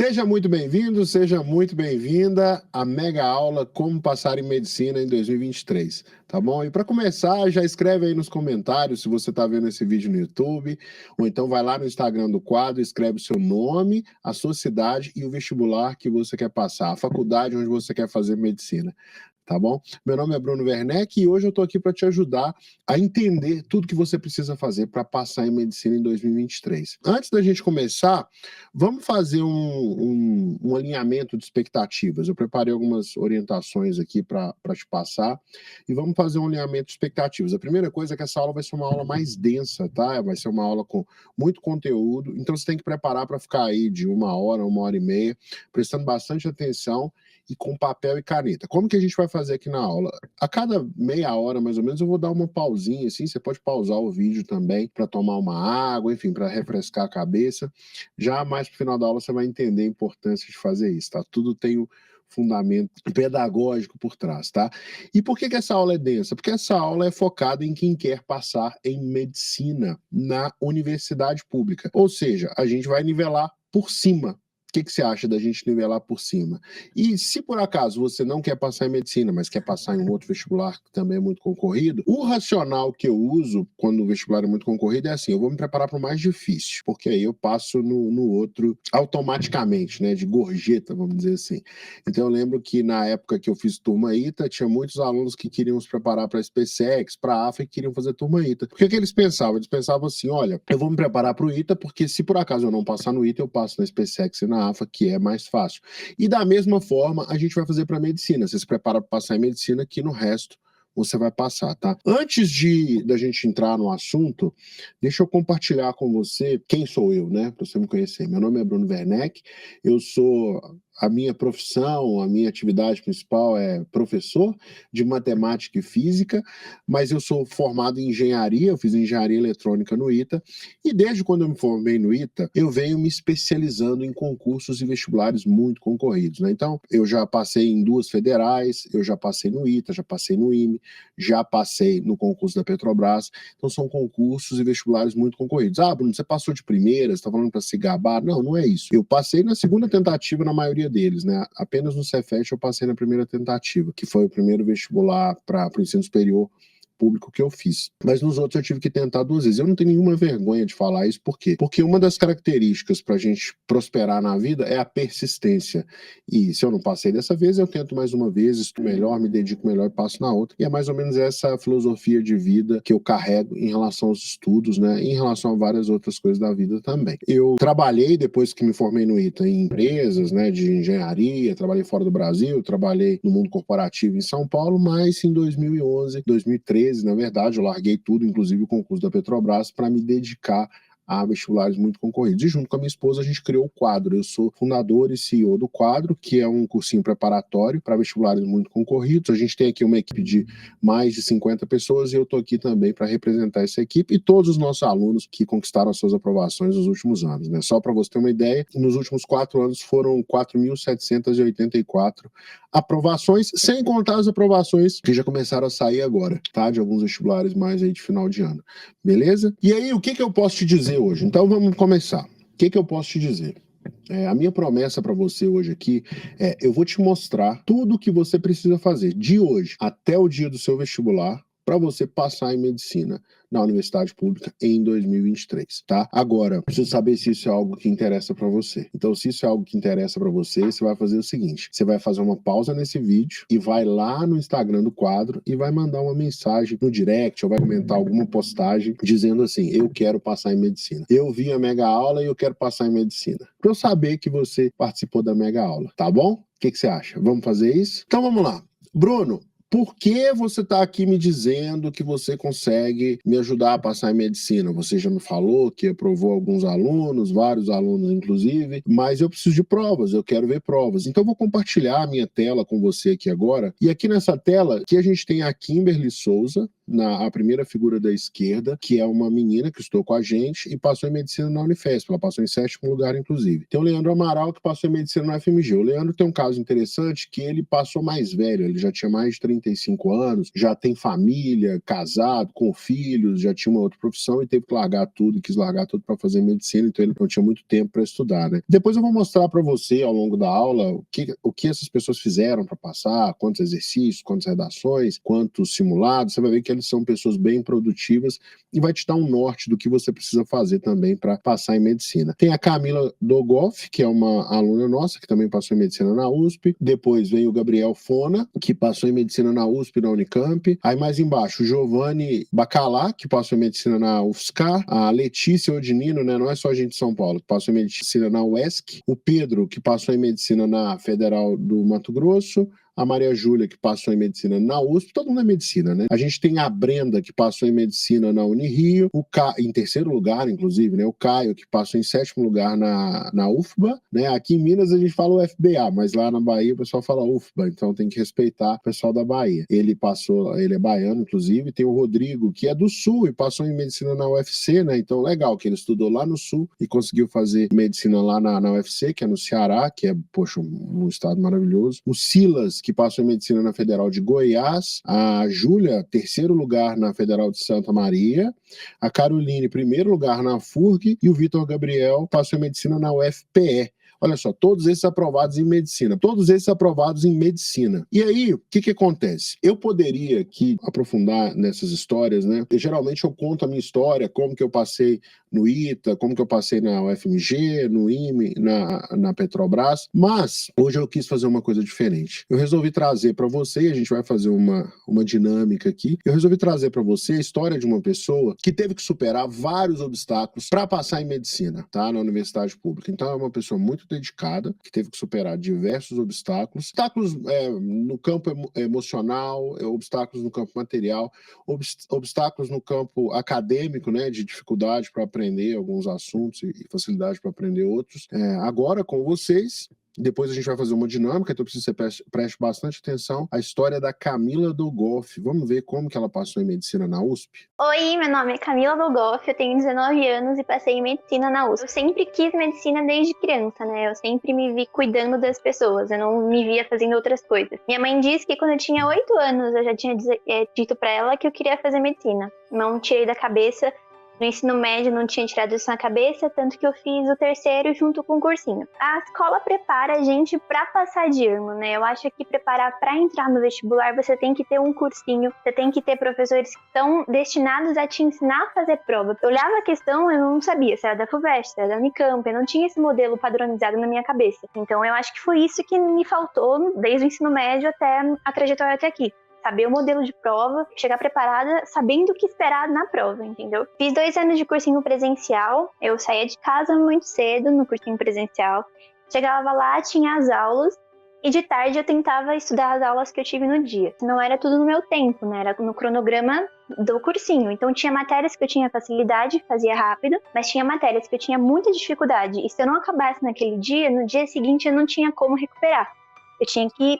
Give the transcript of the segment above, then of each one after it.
Seja muito bem-vindo, seja muito bem-vinda à mega aula Como Passar em Medicina em 2023, tá bom? E para começar, já escreve aí nos comentários se você está vendo esse vídeo no YouTube, ou então vai lá no Instagram do quadro, escreve o seu nome, a sua cidade e o vestibular que você quer passar, a faculdade onde você quer fazer medicina. Tá bom? Meu nome é Bruno Werneck e hoje eu estou aqui para te ajudar a entender tudo que você precisa fazer para passar em medicina em 2023. Antes da gente começar, vamos fazer um alinhamento de expectativas. Eu preparei algumas orientações aqui para te passar e vamos fazer um alinhamento de expectativas. A primeira coisa é que essa aula vai ser uma aula mais densa, tá? Vai ser uma aula com muito conteúdo, então você tem que preparar para ficar aí de 1 hora e meia, prestando bastante atenção e com papel e caneta. Como que a gente vai fazer aqui na aula? A cada meia hora, mais ou menos, eu vou dar uma pausinha, assim, você pode pausar o vídeo também para tomar uma água, enfim, para refrescar a cabeça. Já mais pro final da aula você vai entender a importância de fazer isso, tá? Tudo tem o fundamento pedagógico por trás, tá? E por que essa aula é densa? Porque essa aula é focada em quem quer passar em medicina na universidade pública. Ou seja, a gente vai nivelar por cima. O que você acha da gente nivelar por cima? E se por acaso você não quer passar em medicina, mas quer passar em um outro vestibular que também é muito concorrido, o racional que eu uso quando o vestibular é muito concorrido é assim, eu vou me preparar para o mais difícil, porque aí eu passo no outro automaticamente, né, de gorjeta, vamos dizer assim. Então eu lembro que na época que eu fiz turma ITA, tinha muitos alunos que queriam se preparar para a SpaceX, para a AFA e queriam fazer turma ITA. O que eles pensavam? Eles pensavam assim, olha, eu vou me preparar para o ITA, porque se por acaso eu não passar no ITA, eu passo na SpaceX e na AFA, que é mais fácil. E da mesma forma, a gente vai fazer para medicina. Você se prepara para passar em medicina, que no resto você vai passar, tá? Antes da gente entrar no assunto, deixa eu compartilhar com você quem sou eu, né? Para você me conhecer. Meu nome é Bruno Werneck, eu sou... A minha profissão, a minha atividade principal é professor de matemática e física, mas eu sou formado em engenharia, eu fiz engenharia eletrônica no ITA, e desde quando eu me formei no ITA, eu venho me especializando em concursos e vestibulares muito concorridos, né? Então, eu já passei em 2 federais, eu já passei no ITA, já passei no IME, já passei no concurso da Petrobras, então são concursos e vestibulares muito concorridos. Ah, Bruno, você passou de primeira, você está falando para se gabar? Não, não é isso. Eu passei na segunda tentativa na maioria deles, né? Apenas no Cefet eu passei na primeira tentativa, que foi o primeiro vestibular para o ensino superior público que eu fiz. Mas nos outros eu tive que tentar 2 vezes. Eu não tenho nenhuma vergonha de falar isso, por quê? Porque uma das características para a gente prosperar na vida é a persistência. E se eu não passei dessa vez, eu tento mais uma vez, estudo melhor, me dedico melhor e passo na outra. E é mais ou menos essa filosofia de vida que eu carrego em relação aos estudos, né? E em relação a várias outras coisas da vida também. Eu trabalhei, depois que me formei no ITA, em empresas, né, de engenharia, trabalhei fora do Brasil, trabalhei no mundo corporativo em São Paulo, mas em 2011, 2013, na verdade, eu larguei tudo, inclusive o concurso da Petrobras, para me dedicar a vestibulares muito concorridos. E junto com a minha esposa, a gente criou o Quadro. Eu sou fundador e CEO do Quadro, que é um cursinho preparatório para vestibulares muito concorridos. A gente tem aqui uma equipe de mais de 50 pessoas e eu estou aqui também para representar essa equipe e todos os nossos alunos que conquistaram as suas aprovações nos últimos anos, né? Só para você ter uma ideia, nos últimos 4 anos foram 4.784 aprovações, sem contar as aprovações que já começaram a sair agora, tá? De alguns vestibulares mais aí de final de ano. Beleza? E aí, o que eu posso te dizer hoje? Então, vamos começar. O que eu posso te dizer? A minha promessa para você hoje aqui é: eu vou te mostrar tudo o que você precisa fazer de hoje até o dia do seu vestibular para você passar em medicina na universidade pública em 2023, tá? Agora, preciso saber se isso é algo que interessa para você. Então, se isso é algo que interessa para você, você vai fazer o seguinte: você vai fazer uma pausa nesse vídeo e vai lá no Instagram do Quadro e vai mandar uma mensagem no direct ou vai comentar alguma postagem dizendo assim: eu quero passar em medicina. Eu vi a mega aula e eu quero passar em medicina. Para eu saber que você participou da mega aula, tá bom? O que você acha? Vamos fazer isso? Então vamos lá. Bruno, por que você está aqui me dizendo que você consegue me ajudar a passar em medicina? Você já me falou que aprovou alguns alunos, vários alunos inclusive, mas eu preciso de provas, eu quero ver provas. Então eu vou compartilhar a minha tela com você aqui agora. E aqui nessa tela, aqui a gente tem a Kimberly Souza, a primeira figura da esquerda, que é uma menina que estudou com a gente e passou em medicina na Unifesp. Ela passou em 7º lugar, inclusive. Tem o Leandro Amaral, que passou em medicina na FMG. O Leandro tem um caso interessante que ele passou mais velho, ele já tinha mais de 30 35 anos, já tem família, casado, com filhos, já tinha uma outra profissão e teve que largar tudo, quis largar tudo para fazer medicina, então ele não tinha muito tempo para estudar, né? Depois eu vou mostrar para você ao longo da aula o que essas pessoas fizeram para passar, quantos exercícios, quantas redações, quantos simulados. Você vai ver que eles são pessoas bem produtivas e vai te dar um norte do que você precisa fazer também para passar em medicina. Tem a Camila Dogoff, que é uma aluna nossa, que também passou em medicina na USP. Depois vem o Gabriel Fona, que passou em medicina na USP e na Unicamp. Aí mais embaixo, o Giovanni Bacalá, que passou em medicina na UFSCar. A Letícia Odinino, né, não é só gente de São Paulo, que passou em medicina na UESC. O Pedro, que passou em medicina na Federal do Mato Grosso. A Maria Júlia, que passou em medicina na USP, todo mundo é medicina, né? A gente tem a Brenda, que passou em medicina na Unirio, em terceiro lugar, inclusive, né? O Caio, que passou em sétimo lugar na UFBA, né? Aqui em Minas a gente fala UFBA, mas lá na Bahia o pessoal fala UFBA, então tem que respeitar o pessoal da Bahia. Ele é baiano, inclusive. Tem o Rodrigo, que é do Sul e passou em medicina na UFC, né? Então, legal, que ele estudou lá no Sul e conseguiu fazer medicina lá na UFC, que é no Ceará, que é, poxa, um estado maravilhoso. O Silas, que passou em medicina na Federal de Goiás, a Júlia, terceiro lugar na Federal de Santa Maria, a Caroline, primeiro lugar na FURG, e o Vitor Gabriel passou em medicina na UFPE. Olha só, todos esses aprovados em medicina. Todos esses aprovados em medicina. E aí, o que acontece? Eu poderia aqui aprofundar nessas histórias, né? Geralmente eu conto a minha história, como que eu passei no ITA, como que eu passei na UFMG, no IME, na Petrobras, mas hoje eu quis fazer uma coisa diferente. Eu resolvi trazer para você, e a gente vai fazer uma dinâmica aqui, eu resolvi trazer para você a história de uma pessoa que teve que superar vários obstáculos para passar em medicina, tá? Na universidade pública. Então é uma pessoa muito dedicada, que teve que superar diversos obstáculos, no campo emocional, obstáculos no campo material, obstáculos no campo acadêmico, né, de dificuldade para aprender alguns assuntos e facilidade para aprender outros. Agora com vocês, depois a gente vai fazer uma dinâmica, então eu preciso que você preste bastante atenção, a história da Camila Dogoff. Vamos ver como que ela passou em medicina na USP? Oi, meu nome é Camila Dogoff, eu tenho 19 anos e passei em medicina na USP. Eu sempre quis medicina desde criança, né? Eu sempre me vi cuidando das pessoas, eu não me via fazendo outras coisas. Minha mãe disse que quando eu tinha 8 anos eu já tinha dito pra ela que eu queria fazer medicina. Não tirei da cabeça. No ensino médio não tinha tirado isso na cabeça, tanto que eu fiz o terceiro junto com o cursinho. A escola prepara a gente pra passar de ano, né? Eu acho que preparar pra entrar no vestibular você tem que ter um cursinho, você tem que ter professores que estão destinados a te ensinar a fazer prova. Eu olhava a questão, eu não sabia se era da FUVEST, se era da Unicamp, eu não tinha esse modelo padronizado na minha cabeça. Então eu acho que foi isso que me faltou desde o ensino médio até a trajetória até aqui. Saber o modelo de prova, chegar preparada, sabendo o que esperar na prova, entendeu? Fiz 2 anos de cursinho presencial, eu saía de casa muito cedo no cursinho presencial, chegava lá, tinha as aulas, e de tarde eu tentava estudar as aulas que eu tive no dia. Não era tudo no meu tempo, né? Era no cronograma do cursinho. Então tinha matérias que eu tinha facilidade, fazia rápido, mas tinha matérias que eu tinha muita dificuldade. E se eu não acabasse naquele dia, no dia seguinte eu não tinha como recuperar. Eu tinha que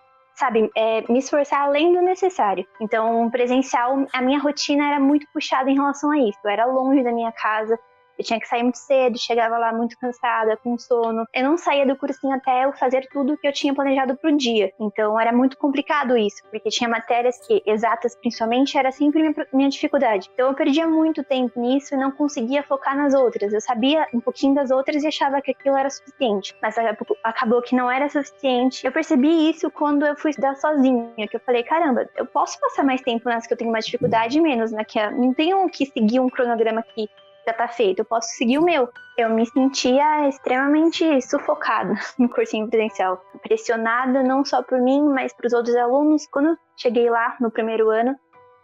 me esforçar além do necessário. Então, presencial, a minha rotina era muito puxada em relação a isso. Eu era longe da minha casa, eu tinha que sair muito cedo, chegava lá muito cansada, com sono. Eu não saía do cursinho até eu fazer tudo que eu tinha planejado pro dia. Então, era muito complicado isso, porque tinha matérias que, exatas principalmente, era sempre minha dificuldade. Então, eu perdia muito tempo nisso e não conseguia focar nas outras. Eu sabia um pouquinho das outras e achava que aquilo era suficiente, mas acabou que não era suficiente. Eu percebi isso quando eu fui estudar sozinha, que eu falei, caramba, eu posso passar mais tempo nas que eu tenho mais dificuldade e menos na que eu não tenho que seguir um cronograma que já tá feito, eu posso seguir o meu. Eu me sentia extremamente sufocada no cursinho presencial, pressionada não só por mim, mas pros outros alunos. Quando eu cheguei lá no primeiro ano,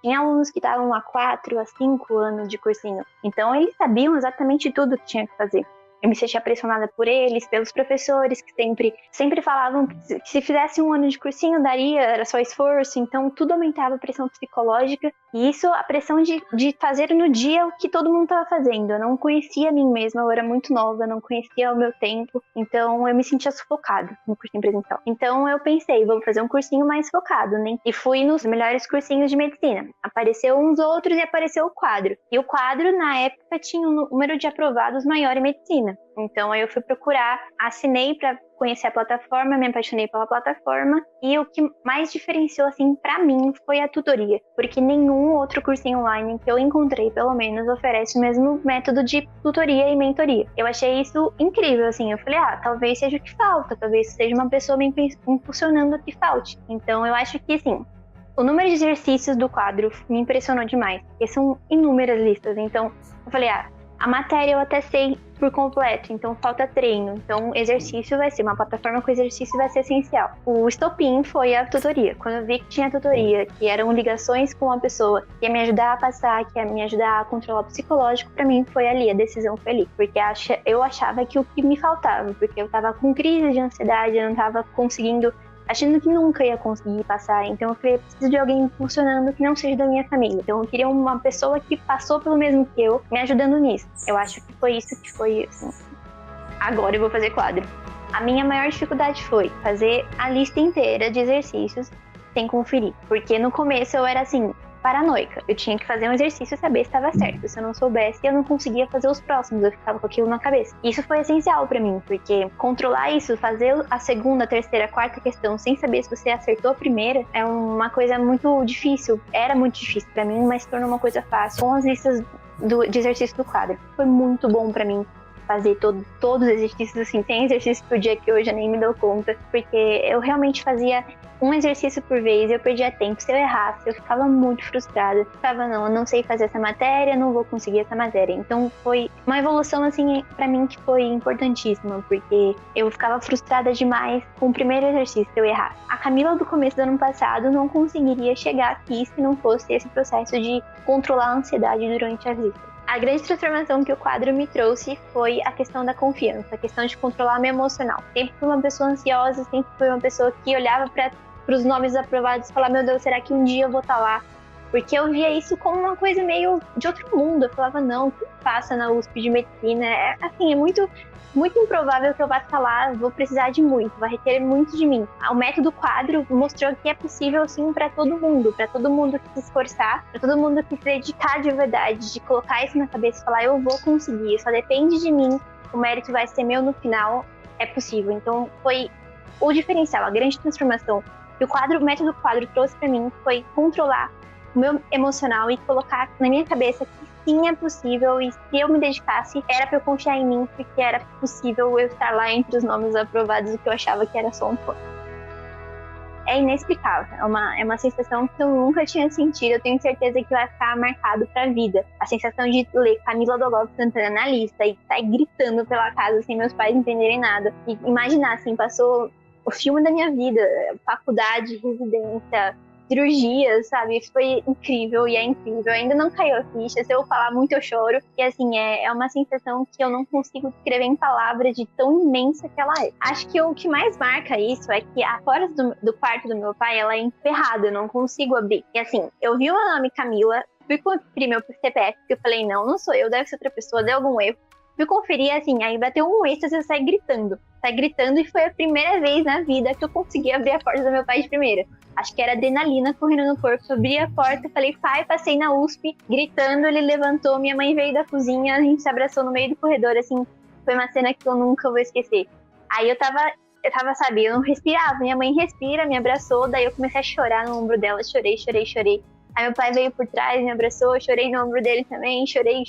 tinha alunos que estavam há 4 a 5 anos de cursinho, então eles sabiam exatamente tudo que tinha que fazer. Eu me sentia pressionada por eles, pelos professores, que sempre falavam que se fizesse um ano de cursinho, daria, era só esforço. Então, tudo aumentava a pressão psicológica. E isso, a pressão de fazer no dia o que todo mundo estava fazendo. Eu não conhecia a mim mesma, eu era muito nova, eu não conhecia o meu tempo. Então, eu me sentia sufocada no cursinho presencial. Então, eu pensei, vou fazer um cursinho mais focado, né? E fui nos melhores cursinhos de medicina. Apareceu uns outros e apareceu o quadro. E o quadro, na época, tinha um número de aprovados maior em medicina. medicina. Então aí eu fui procurar, assinei para conhecer a plataforma, me apaixonei pela plataforma, e o que mais diferenciou assim para mim foi a tutoria, porque nenhum outro cursinho online que eu encontrei, pelo menos, oferece o mesmo método de tutoria e mentoria. Eu achei isso incrível, assim, eu falei, talvez seja o que falta, talvez seja uma pessoa me impulsionando o que falte. Então eu acho que, assim, o número de exercícios do quadro me impressionou demais, porque são inúmeras listas. Então eu falei, a matéria eu até sei por completo, então falta treino. Então exercício vai ser, uma plataforma com exercício vai ser essencial. O estopim foi a tutoria. Quando eu vi que tinha tutoria, que eram ligações com a pessoa, que ia me ajudar a passar, que ia me ajudar a controlar o psicológico, pra mim foi ali, a decisão foi ali. Porque eu achava que o que me faltava, porque eu tava com crise de ansiedade, eu não tava conseguindo, achando que nunca ia conseguir passar. Então eu falei, eu preciso de alguém funcionando que não seja da minha família. Então eu queria uma pessoa que passou pelo mesmo que eu, me ajudando nisso. Eu acho que foi isso que foi, assim, agora eu vou fazer quadro. A minha maior dificuldade foi fazer a lista inteira de exercícios sem conferir. Porque no começo eu era assim, paranoica. Eu tinha que fazer um exercício e saber se estava certo. Se eu não soubesse, eu não conseguia fazer os próximos. Eu ficava com aquilo na cabeça. Isso foi essencial pra mim, porque controlar isso, fazer a segunda, terceira, quarta questão sem saber se você acertou a primeira, é uma coisa muito difícil. Era muito difícil pra mim, mas se tornou uma coisa fácil. Com as listas de exercício do quadro. Foi muito bom pra mim fazer todos os exercícios, assim, tem exercício por dia que hoje eu nem me dou conta, porque eu realmente fazia um exercício por vez, eu perdia tempo. Se eu errasse, eu ficava muito frustrada. Eu não sei fazer essa matéria, não vou conseguir essa matéria. Então foi uma evolução, assim, pra mim que foi importantíssima, porque eu ficava frustrada demais com o primeiro exercício que eu errasse. A Camila do começo do ano passado não conseguiria chegar aqui se não fosse esse processo de controlar a ansiedade durante as listas. A grande transformação que o quadro me trouxe foi a questão da confiança, a questão de controlar meu emocional. Sempre fui uma pessoa ansiosa, sempre fui uma pessoa que olhava para os nomes aprovados e falava, meu Deus, será que um dia eu vou estar lá? Porque eu via isso como uma coisa meio de outro mundo. Eu falava, não, o que passa na USP de medicina? É muito improvável que eu vá estar lá, vou precisar de muito, vai requerer muito de mim. O método quadro mostrou que é possível, sim, para todo mundo que se esforçar, para todo mundo que se dedicar de verdade, de colocar isso na cabeça e falar, eu vou conseguir, só depende de mim, o mérito vai ser meu no final, é possível. Então foi o diferencial, a grande transformação que o método quadro trouxe para mim foi controlar o meu emocional e colocar na minha cabeça que sim, é possível, e se eu me dedicasse, era pra eu confiar em mim, porque era possível eu estar lá entre os nomes aprovados, o que eu achava que era só um plano. É inexplicável, é uma sensação que eu nunca tinha sentido, eu tenho certeza que vai ficar marcado pra vida. A sensação de ler Camila Dogov cantando na lista e sair gritando pela casa sem meus pais entenderem nada. E imaginar, assim, passou o filme da minha vida, faculdade, residência, cirurgias, sabe? Foi incrível e é incrível. Ainda não caiu a ficha. Se eu falar muito, eu choro. E assim, é uma sensação que eu não consigo descrever em palavras de tão imensa que ela é. Acho que o que mais marca isso é que a porta do quarto do meu pai, ela é emperrada. Eu não consigo abrir. E assim, eu vi o nome Camila, fui conferir meu CPF, porque eu falei, não sou eu, deve ser outra pessoa, deu algum erro. Fui conferir, assim, aí bateu um êxtase, eu saí gritando. E foi a primeira vez na vida que eu consegui abrir a porta do meu pai de primeira. Acho que era adrenalina correndo no corpo. Abri a porta, falei, pai, passei na USP, gritando, ele levantou, minha mãe veio da cozinha, a gente se abraçou no meio do corredor, assim, foi uma cena que eu nunca vou esquecer. Aí eu tava, sabe, eu não respirava, minha mãe respira, me abraçou, daí eu comecei a chorar no ombro dela, chorei. Aí meu pai veio por trás, me abraçou, eu chorei no ombro dele também, chorei,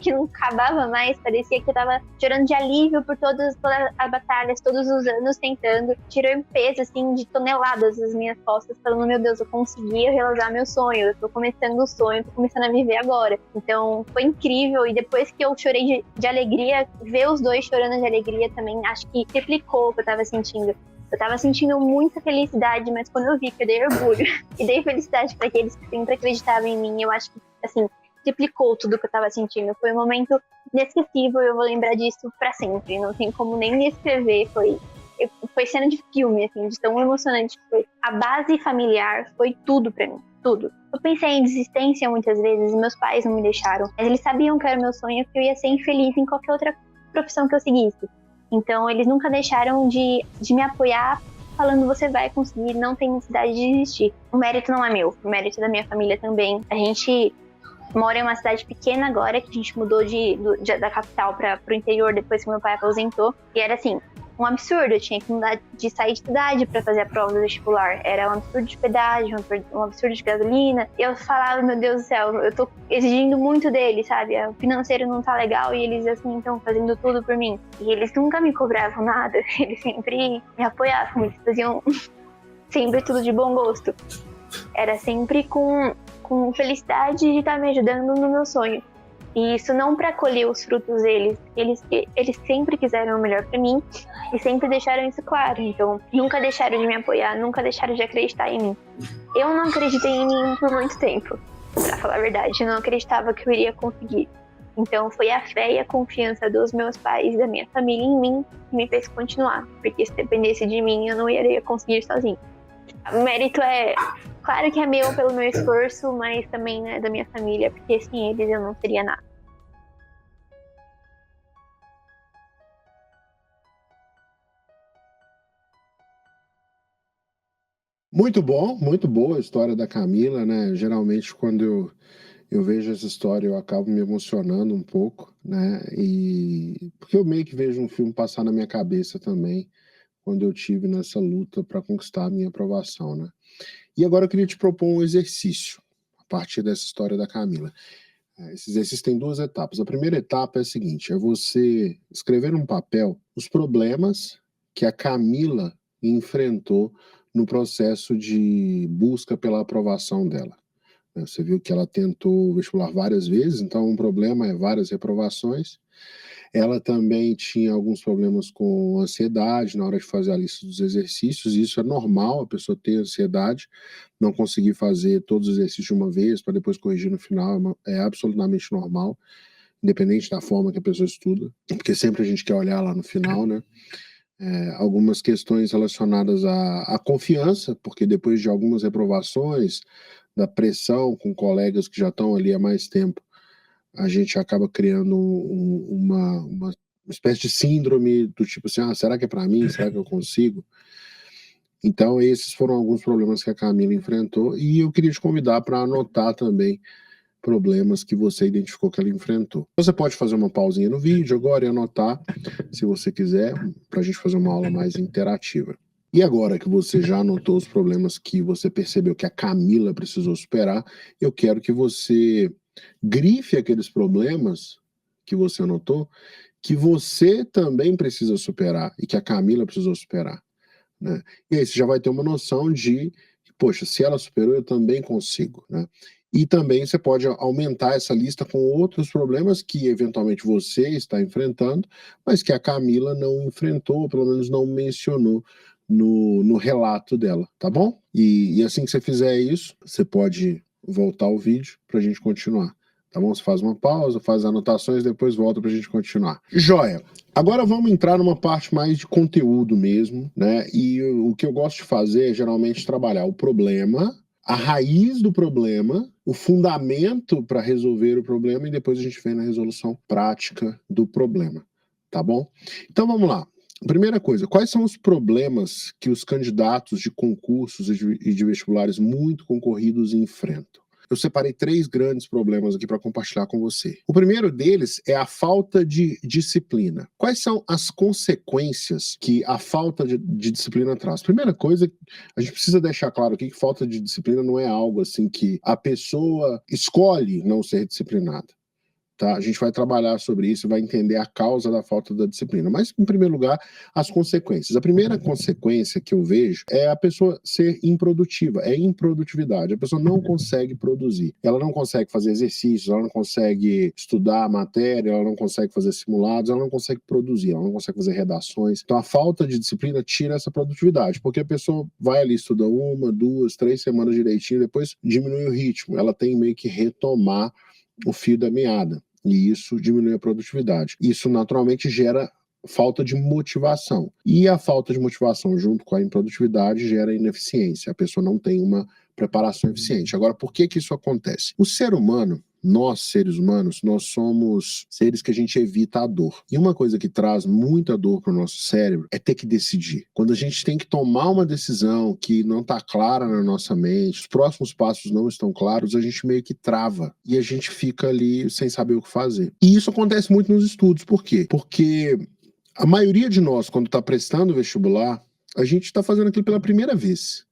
que não acabava mais, parecia que eu tava chorando de alívio por todas as batalhas, todos os anos tentando, tirou um peso, assim, de toneladas das minhas costas, falando, meu Deus, eu consegui realizar meu sonho, eu tô começando o sonho, tô começando a viver agora. Então, foi incrível, e depois que eu chorei de alegria, ver os dois chorando de alegria também, acho que replicou o que eu tava sentindo. Eu tava sentindo muita felicidade, mas quando eu vi que eu dei orgulho e dei felicidade para aqueles que sempre acreditavam em mim, eu acho que, assim, triplicou tudo que eu tava sentindo. Foi um momento inesquecível, eu vou lembrar disso pra sempre. Não tem como nem descrever, foi cena de filme, assim, de tão emocionante que foi. A base familiar foi tudo pra mim, tudo. Eu pensei em desistência muitas vezes, e meus pais não me deixaram, mas eles sabiam que era meu sonho, que eu ia ser infeliz em qualquer outra profissão que eu seguisse. Então, eles nunca deixaram de me apoiar, falando, você vai conseguir, não tem necessidade de desistir. O mérito não é meu, o mérito é da minha família também. A gente moro em uma cidade pequena agora, que a gente mudou da capital para o interior depois que meu pai aposentou. E era assim, um absurdo. Eu tinha que mudar de sair de cidade para fazer a prova do vestibular. Era um absurdo de pedágio, um absurdo de gasolina. E eu falava, meu Deus do céu, eu tô exigindo muito deles, sabe? O financeiro não tá legal e eles, assim, estão fazendo tudo por mim. E eles nunca me cobravam nada. Eles sempre me apoiavam. Eles faziam sempre tudo de bom gosto. Era sempre com felicidade de estar me ajudando no meu sonho. E isso não para colher os frutos deles. Eles sempre quiseram o melhor para mim e sempre deixaram isso claro. Então, nunca deixaram de me apoiar, nunca deixaram de acreditar em mim. Eu não acreditei em mim por muito tempo, pra falar a verdade. Eu não acreditava que eu iria conseguir. Então, foi a fé e a confiança dos meus pais e da minha família em mim que me fez continuar. Porque se dependesse de mim, eu não iria conseguir sozinho. O mérito claro que é meu pelo meu esforço, mas também, né, da minha família, porque sem eles eu não seria nada. Muito bom, muito boa a história da Camila, né? Geralmente, quando eu vejo essa história, eu acabo me emocionando um pouco, né? E porque eu meio que vejo um filme passar na minha cabeça também, quando eu tive nessa luta para conquistar a minha aprovação, né? E agora eu queria te propor um exercício, a partir dessa história da Camila. Esse exercício tem duas etapas. A primeira etapa é a seguinte: é você escrever num papel os problemas que a Camila enfrentou no processo de busca pela aprovação dela. Você viu que ela tentou o vestibular várias vezes, então um problema é várias reprovações. Ela também tinha alguns problemas com ansiedade na hora de fazer a lista dos exercícios, e isso é normal, a pessoa ter ansiedade, não conseguir fazer todos os exercícios de uma vez para depois corrigir no final, é absolutamente normal, independente da forma que a pessoa estuda, porque sempre a gente quer olhar lá no final, né? Algumas questões relacionadas à confiança, porque depois de algumas reprovações, da pressão com colegas que já estão ali há mais tempo, a gente acaba criando uma espécie de síndrome do tipo assim, será que é para mim? Será que eu consigo? Então, esses foram alguns problemas que a Camila enfrentou, e eu queria te convidar para anotar também problemas que você identificou que ela enfrentou. Você pode fazer uma pausinha no vídeo agora e anotar, se você quiser, para a gente fazer uma aula mais interativa. E agora que você já anotou os problemas que você percebeu que a Camila precisou superar, eu quero que você grife aqueles problemas que você anotou, que você também precisa superar e que a Camila precisou superar, né? E aí você já vai ter uma noção de, poxa, se ela superou, eu também consigo, né? E também você pode aumentar essa lista com outros problemas que eventualmente você está enfrentando, mas que a Camila não enfrentou, ou pelo menos não mencionou no relato dela, tá bom? E assim que você fizer isso, você pode voltar ao vídeo para a gente continuar, tá bom? Você faz uma pausa, faz anotações, depois volta para a gente continuar. Joia! Agora vamos entrar numa parte mais de conteúdo mesmo, né? E o que eu gosto de fazer é geralmente trabalhar o problema, a raiz do problema, o fundamento para resolver o problema, e depois a gente vem na resolução prática do problema, tá bom? Então vamos lá. Primeira coisa, quais são os problemas que os candidatos de concursos e de vestibulares muito concorridos enfrentam? Eu separei 3 grandes problemas aqui para compartilhar com você. O primeiro deles é a falta de disciplina. Quais são as consequências que a falta de disciplina traz? Primeira coisa, a gente precisa deixar claro aqui que falta de disciplina não é algo assim que a pessoa escolhe não ser disciplinada. Tá? A gente vai trabalhar sobre isso, vai entender a causa da falta da disciplina. Mas, em primeiro lugar, as consequências. A primeira consequência que eu vejo é a pessoa ser improdutiva, é improdutividade. A pessoa não consegue produzir. Ela não consegue fazer exercícios, ela não consegue estudar a matéria, ela não consegue fazer simulados, ela não consegue produzir, ela não consegue fazer redações. Então, a falta de disciplina tira essa produtividade, porque a pessoa vai ali, estuda 1, 2, 3 semanas direitinho, depois diminui o ritmo. Ela tem meio que retomar o fio da meada. E isso diminui a produtividade. Isso naturalmente gera falta de motivação. E a falta de motivação junto com a improdutividade gera ineficiência. A pessoa não tem uma preparação eficiente. Agora, por que isso acontece? O ser humano, nós, seres humanos, nós somos seres que a gente evita a dor. E uma coisa que traz muita dor para o nosso cérebro é ter que decidir. Quando a gente tem que tomar uma decisão que não está clara na nossa mente, os próximos passos não estão claros, a gente meio que trava e a gente fica ali sem saber o que fazer. E isso acontece muito nos estudos. Por quê? Porque a maioria de nós, quando está prestando vestibular, a gente está fazendo aquilo pela primeira vez.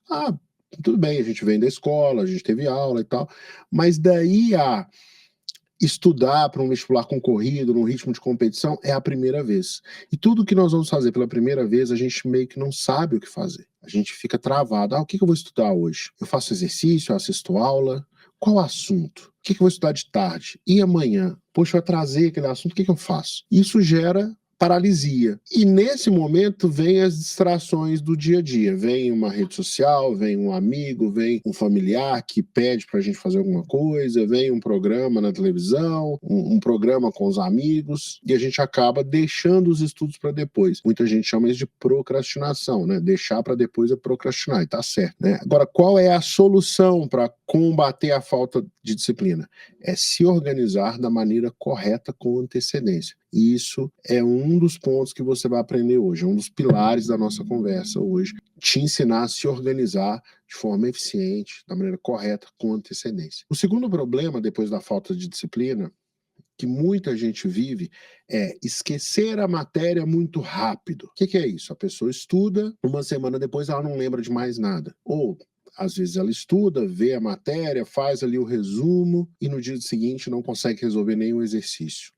Ah, tudo bem, a gente vem da escola, a gente teve aula e tal, mas daí a estudar para um vestibular concorrido, num ritmo de competição, é a primeira vez. E tudo que nós vamos fazer pela primeira vez, a gente meio que não sabe o que fazer. A gente fica travado. Ah, o que eu vou estudar hoje? Eu faço exercício, eu assisto aula? Qual assunto? O que eu vou estudar de tarde? E amanhã? Poxa, eu atrasei aquele assunto, o que eu faço? Isso gera paralisia. E nesse momento vem as distrações do dia a dia. Vem uma rede social, vem um amigo, vem um familiar que pede pra gente fazer alguma coisa, vem um programa na televisão, um programa com os amigos, e a gente acaba deixando os estudos para depois. Muita gente chama isso de procrastinação, né? Deixar para depois é procrastinar, e tá certo, né? Agora, qual é a solução para combater a falta de disciplina? É se organizar da maneira correta com antecedência. E isso é um dos pontos que você vai aprender hoje, é um dos pilares da nossa conversa hoje, te ensinar a se organizar de forma eficiente, da maneira correta, com antecedência. O segundo problema, depois da falta de disciplina, que muita gente vive, é esquecer a matéria muito rápido. O que é isso? A pessoa estuda, uma semana depois ela não lembra de mais nada. Ou às vezes ela estuda, vê a matéria, faz ali o resumo e no dia seguinte não consegue resolver nenhum exercício.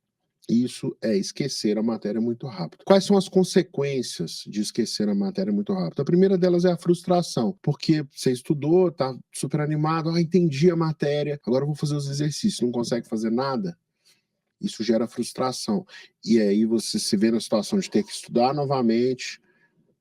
Isso é esquecer a matéria muito rápido. Quais são as consequências de esquecer a matéria muito rápido? A primeira delas é a frustração, porque você estudou, tá super animado, entendi a matéria, agora eu vou fazer os exercícios, não consegue fazer nada. Isso gera frustração. E aí você se vê na situação de ter que estudar novamente,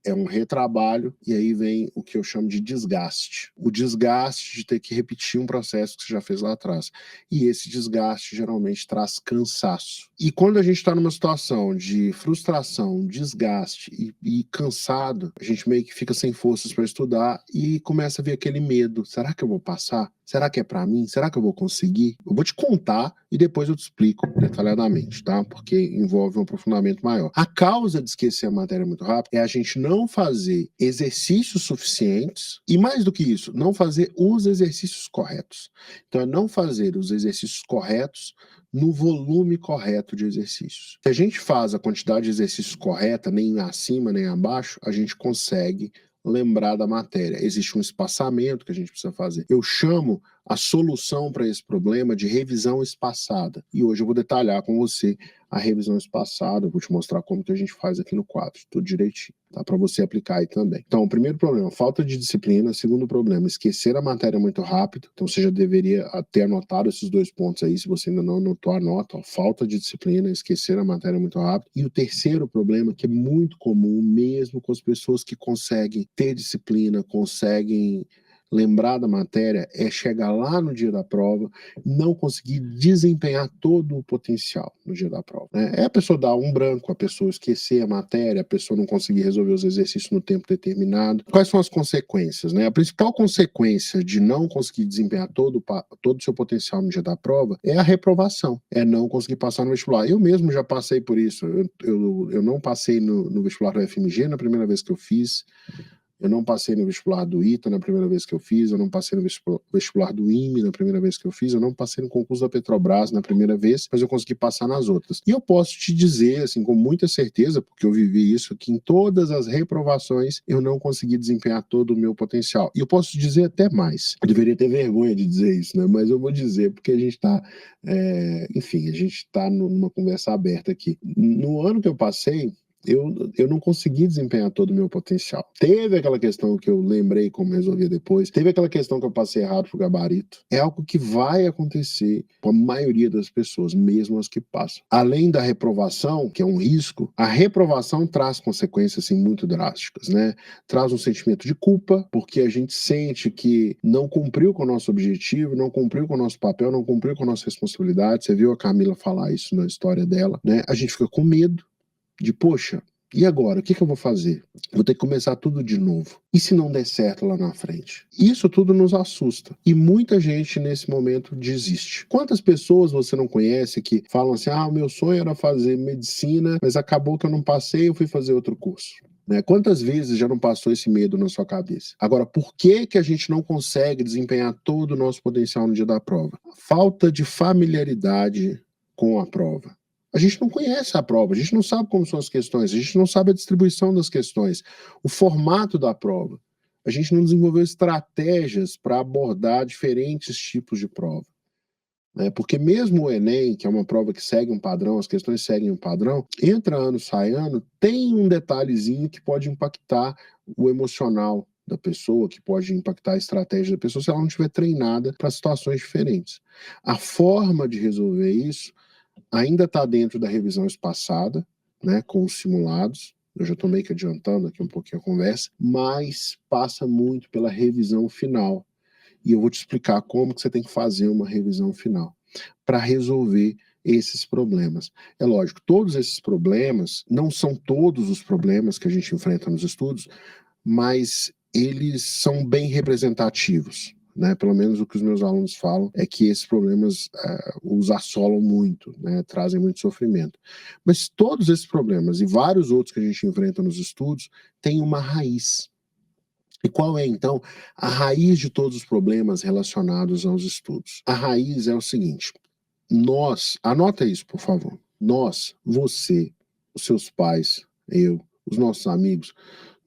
é um retrabalho, e aí vem o que eu chamo de desgaste. O desgaste de ter que repetir um processo que você já fez lá atrás. E esse desgaste geralmente traz cansaço. E quando a gente está numa situação de frustração, desgaste e cansado, a gente meio que fica sem forças para estudar e começa a ver aquele medo. Será que eu vou passar? Será que é para mim? Será que eu vou conseguir? Eu vou te contar e depois eu te explico detalhadamente, tá? Porque envolve um aprofundamento maior. A causa de esquecer a matéria muito rápido é a gente não fazer exercícios suficientes e, mais do que isso, não fazer os exercícios corretos. Então, é não fazer os exercícios corretos no volume correto de exercícios. Se a gente faz a quantidade de exercícios correta, nem acima nem abaixo, a gente consegue lembrar da matéria. Existe um espaçamento que a gente precisa fazer. Eu chamo a solução para esse problema de revisão espaçada. E hoje eu vou detalhar com você a revisão espaçada, eu vou te mostrar como que a gente faz aqui no quadro, tudo direitinho, tá? Para você aplicar aí também. Então, o primeiro problema, falta de disciplina. Segundo problema, esquecer a matéria muito rápido. Então, você já deveria ter anotado esses dois pontos aí. Se você ainda não anotou, anota. Falta de disciplina, esquecer a matéria muito rápido. E o terceiro problema, que é muito comum, mesmo com as pessoas que conseguem ter disciplina, conseguem lembrar da matéria, é chegar lá no dia da prova, não conseguir desempenhar todo o potencial no dia da prova, né? É a pessoa dar um branco, a pessoa esquecer a matéria, a pessoa não conseguir resolver os exercícios no tempo determinado. Quais são as consequências, né? A principal consequência de não conseguir desempenhar todo o seu potencial no dia da prova é a reprovação, é não conseguir passar no vestibular. Eu mesmo já passei por isso, eu não passei no vestibular do FMG na primeira vez que eu fiz. Eu não passei no vestibular do ITA na primeira vez que eu fiz, eu não passei no vestibular do IME na primeira vez que eu fiz, eu não passei no concurso da Petrobras na primeira vez, mas eu consegui passar nas outras. E eu posso te dizer, assim, com muita certeza, porque eu vivi isso, que em todas as reprovações eu não consegui desempenhar todo o meu potencial. E eu posso te dizer até mais. Eu deveria ter vergonha de dizer isso, né? Mas eu vou dizer, porque a gente está, enfim, a gente está numa conversa aberta aqui. No ano que eu passei, eu não consegui desempenhar todo o meu potencial. Teve aquela questão que eu lembrei como resolver depois, teve aquela questão que eu passei errado pro gabarito. É algo que vai acontecer com a maioria das pessoas, mesmo as que passam. Além da reprovação, que é um risco, a reprovação traz consequências assim, muito drásticas, né? Traz um sentimento de culpa, porque a gente sente que não cumpriu com o nosso objetivo, não cumpriu com o nosso papel, não cumpriu com a nossa responsabilidade. Você viu a Camila falar isso na história dela, né? A gente fica com medo de, poxa, E agora, o que eu vou fazer? Vou ter que começar tudo de novo. E se não der certo lá na frente? Isso tudo nos assusta. E muita gente nesse momento desiste. Quantas pessoas você não conhece que falam assim: ah, o meu sonho era fazer medicina, mas acabou que eu não passei, eu fui fazer outro curso? Né? Quantas vezes já não passou esse medo na sua cabeça? Agora, por que a gente não consegue desempenhar todo o nosso potencial no dia da prova? Falta de familiaridade com a prova. A gente não conhece a prova, a gente não sabe como são as questões, a gente não sabe a distribuição das questões, o formato da prova. A gente não desenvolveu estratégias para abordar diferentes tipos de prova. Porque mesmo o Enem, que é uma prova que segue um padrão, as questões seguem um padrão, entra ano, sai ano, tem um detalhezinho que pode impactar o emocional da pessoa, que pode impactar a estratégia da pessoa se ela não estiver treinada para situações diferentes. A forma de resolver isso ainda está dentro da revisão espaçada, né, com os simulados. Eu já estou meio que adiantando aqui um pouquinho a conversa, mas passa muito pela revisão final. E eu vou te explicar como que você tem que fazer uma revisão final para resolver esses problemas. É lógico, todos esses problemas, não são todos os problemas que a gente enfrenta nos estudos, mas eles são bem representativos. Né? Pelo menos o que os meus alunos falam é que esses problemas os assolam muito, né? Trazem muito sofrimento. Mas todos esses problemas e vários outros que a gente enfrenta nos estudos têm uma raiz. E qual é, então, a raiz de todos os problemas relacionados aos estudos? A raiz é o seguinte: nós, anota isso, por favor, nós, você, os seus pais, eu, os nossos amigos,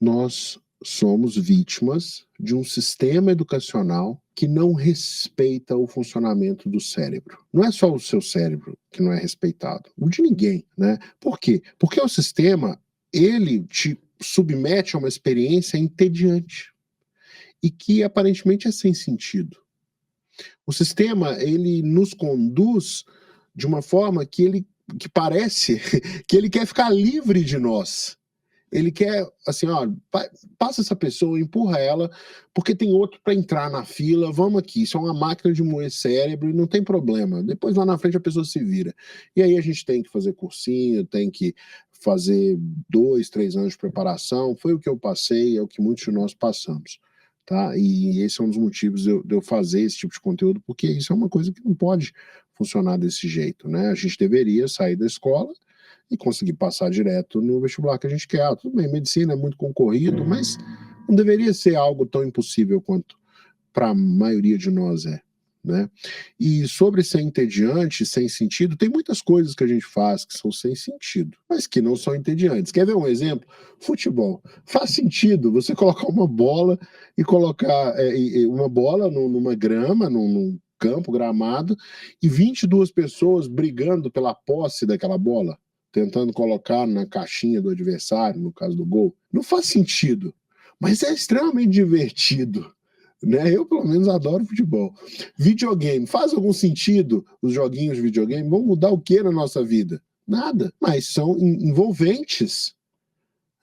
nós somos vítimas de um sistema educacional que não respeita o funcionamento do cérebro. Não é só o seu cérebro que não é respeitado, o de ninguém, né? Por quê? Porque o sistema, ele te submete a uma experiência entediante e que aparentemente é sem sentido. O sistema, ele nos conduz de uma forma que parece que ele quer ficar livre de nós. Ele quer, assim, ó, passa essa pessoa, empurra ela, porque tem outro para entrar na fila, vamos aqui, isso é uma máquina de moer cérebro e não tem problema. Depois lá na frente a pessoa se vira. E aí a gente tem que fazer cursinho, tem que fazer 2, 3 anos de preparação, foi o que eu passei, é o que muitos de nós passamos. Tá? E esse é um dos motivos de eu fazer esse tipo de conteúdo, porque isso é uma coisa que não pode funcionar desse jeito, né? A gente deveria sair da escola e conseguir passar direto no vestibular que a gente quer. Ah, tudo bem, medicina é muito concorrido, mas não deveria ser algo tão impossível quanto para a maioria de nós é. Né? E sobre ser entediante, sem sentido, tem muitas coisas que a gente faz que são sem sentido, mas que não são entediantes. Quer ver um exemplo? Futebol. Faz sentido você colocar uma bola e colocar uma bola numa grama, num campo gramado, e 22 pessoas brigando pela posse daquela bola, tentando colocar na caixinha do adversário, no caso do gol. Não faz sentido, mas é extremamente divertido. Né? Eu, pelo menos, adoro futebol. Videogame, faz algum sentido os joguinhos de videogame? Vão mudar o que na nossa vida? Nada, mas são envolventes.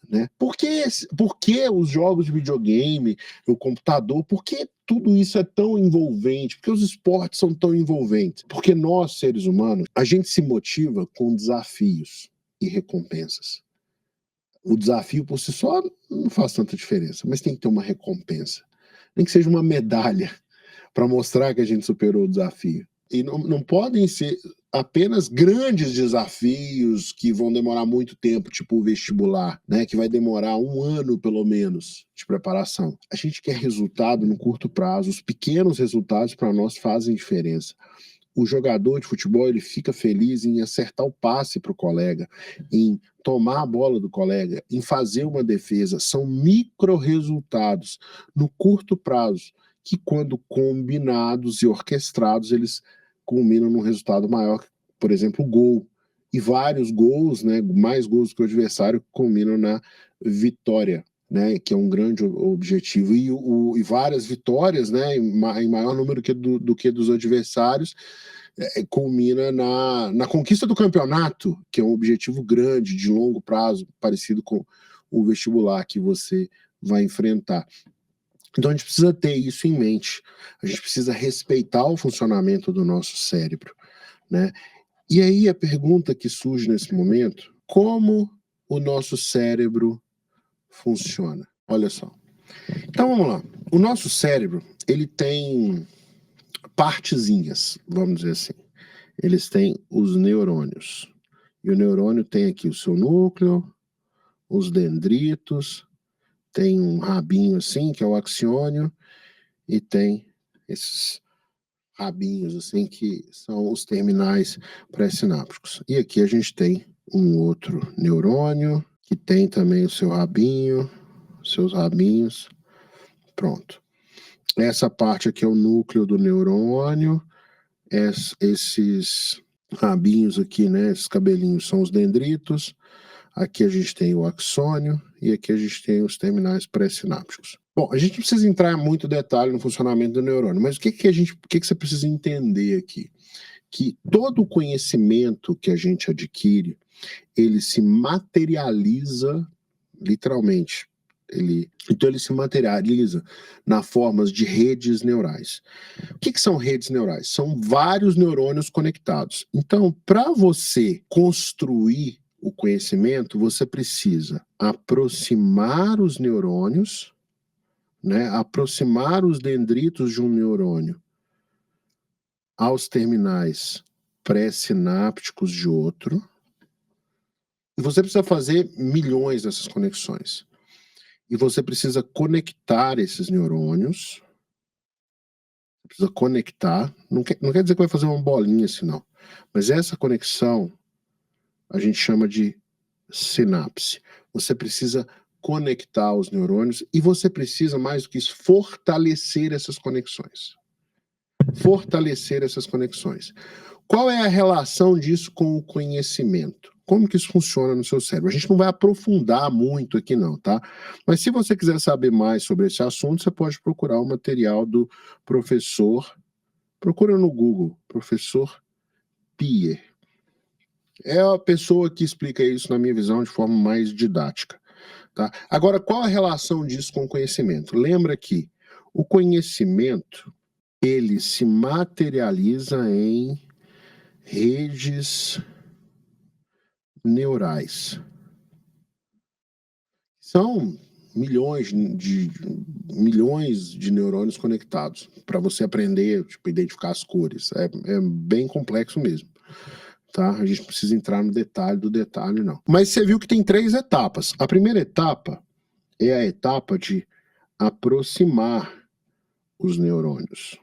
Né? Por que os jogos de videogame, o computador, por que tudo isso é tão envolvente? Por que os esportes são tão envolventes? Porque nós, seres humanos, a gente se motiva com desafios e recompensas. O desafio por si só não faz tanta diferença, mas tem que ter uma recompensa. Nem que seja uma medalha para mostrar que a gente superou o desafio. E não podem ser apenas grandes desafios que vão demorar muito tempo, tipo o vestibular, né, que vai demorar 1 ano pelo menos de preparação. A gente quer resultado no curto prazo. Os pequenos resultados para nós fazem diferença. O jogador de futebol, ele fica feliz em acertar o passe para o colega, em tomar a bola do colega, em fazer uma defesa. São micro resultados no curto prazo que, quando combinados e orquestrados, eles culminam num resultado maior, por exemplo, o gol. E vários gols, né, mais gols que o adversário, culminam na vitória. Né, que é um grande objetivo, e várias vitórias, né, em maior número do que dos adversários, culmina na conquista do campeonato, que é um objetivo grande, de longo prazo, parecido com o vestibular que você vai enfrentar. Então a gente precisa ter isso em mente, a gente precisa respeitar o funcionamento do nosso cérebro. Né? E aí a pergunta que surge nesse momento: como o nosso cérebro funciona? Olha só. Então vamos lá. O nosso cérebro, ele tem partezinhas, vamos dizer assim. Eles têm os neurônios. E o neurônio tem aqui o seu núcleo, os dendritos, tem um rabinho assim, que é o axiônio, e tem esses rabinhos assim, que são os terminais pré-sinápticos. E aqui a gente tem um outro neurônio, que tem também o seu rabinho, seus rabinhos. Pronto. Essa parte aqui é o núcleo do neurônio. Esses rabinhos aqui, né, esses cabelinhos são os dendritos. Aqui a gente tem o axônio e aqui a gente tem os terminais pré-sinápticos. Bom, a gente não precisa entrar em muito detalhe no funcionamento do neurônio, mas o que você precisa entender aqui? Que todo o conhecimento que a gente adquire, ele se materializa literalmente. Então ele se materializa na forma de redes neurais. O que são redes neurais? São vários neurônios conectados. Então, para você construir o conhecimento, você precisa aproximar os neurônios, né, aproximar os dendritos de um neurônio aos terminais pré-sinápticos de outro. E você precisa fazer milhões dessas conexões. E você precisa conectar esses neurônios. Precisa conectar. Não quer dizer que vai fazer uma bolinha assim, não. Mas essa conexão a gente chama de sinapse. Você precisa conectar os neurônios e você precisa, mais do que isso, fortalecer essas conexões. Fortalecer essas conexões. Qual é a relação disso com o conhecimento? Como que isso funciona no seu cérebro? A gente não vai aprofundar muito aqui não, tá? Mas se você quiser saber mais sobre esse assunto, você pode procurar o material do professor, procura no Google, professor Pier. É a pessoa que explica isso, na minha visão, de forma mais didática. Tá? Agora, qual a relação disso com o conhecimento? Lembra que o conhecimento, ele se materializa em redes neurais. São milhões de neurônios conectados para você aprender, tipo, identificar as cores. É bem complexo mesmo. Tá? A gente precisa entrar no detalhe do detalhe, não. Mas você viu que tem 3 etapas. A primeira etapa é a etapa de aproximar os neurônios.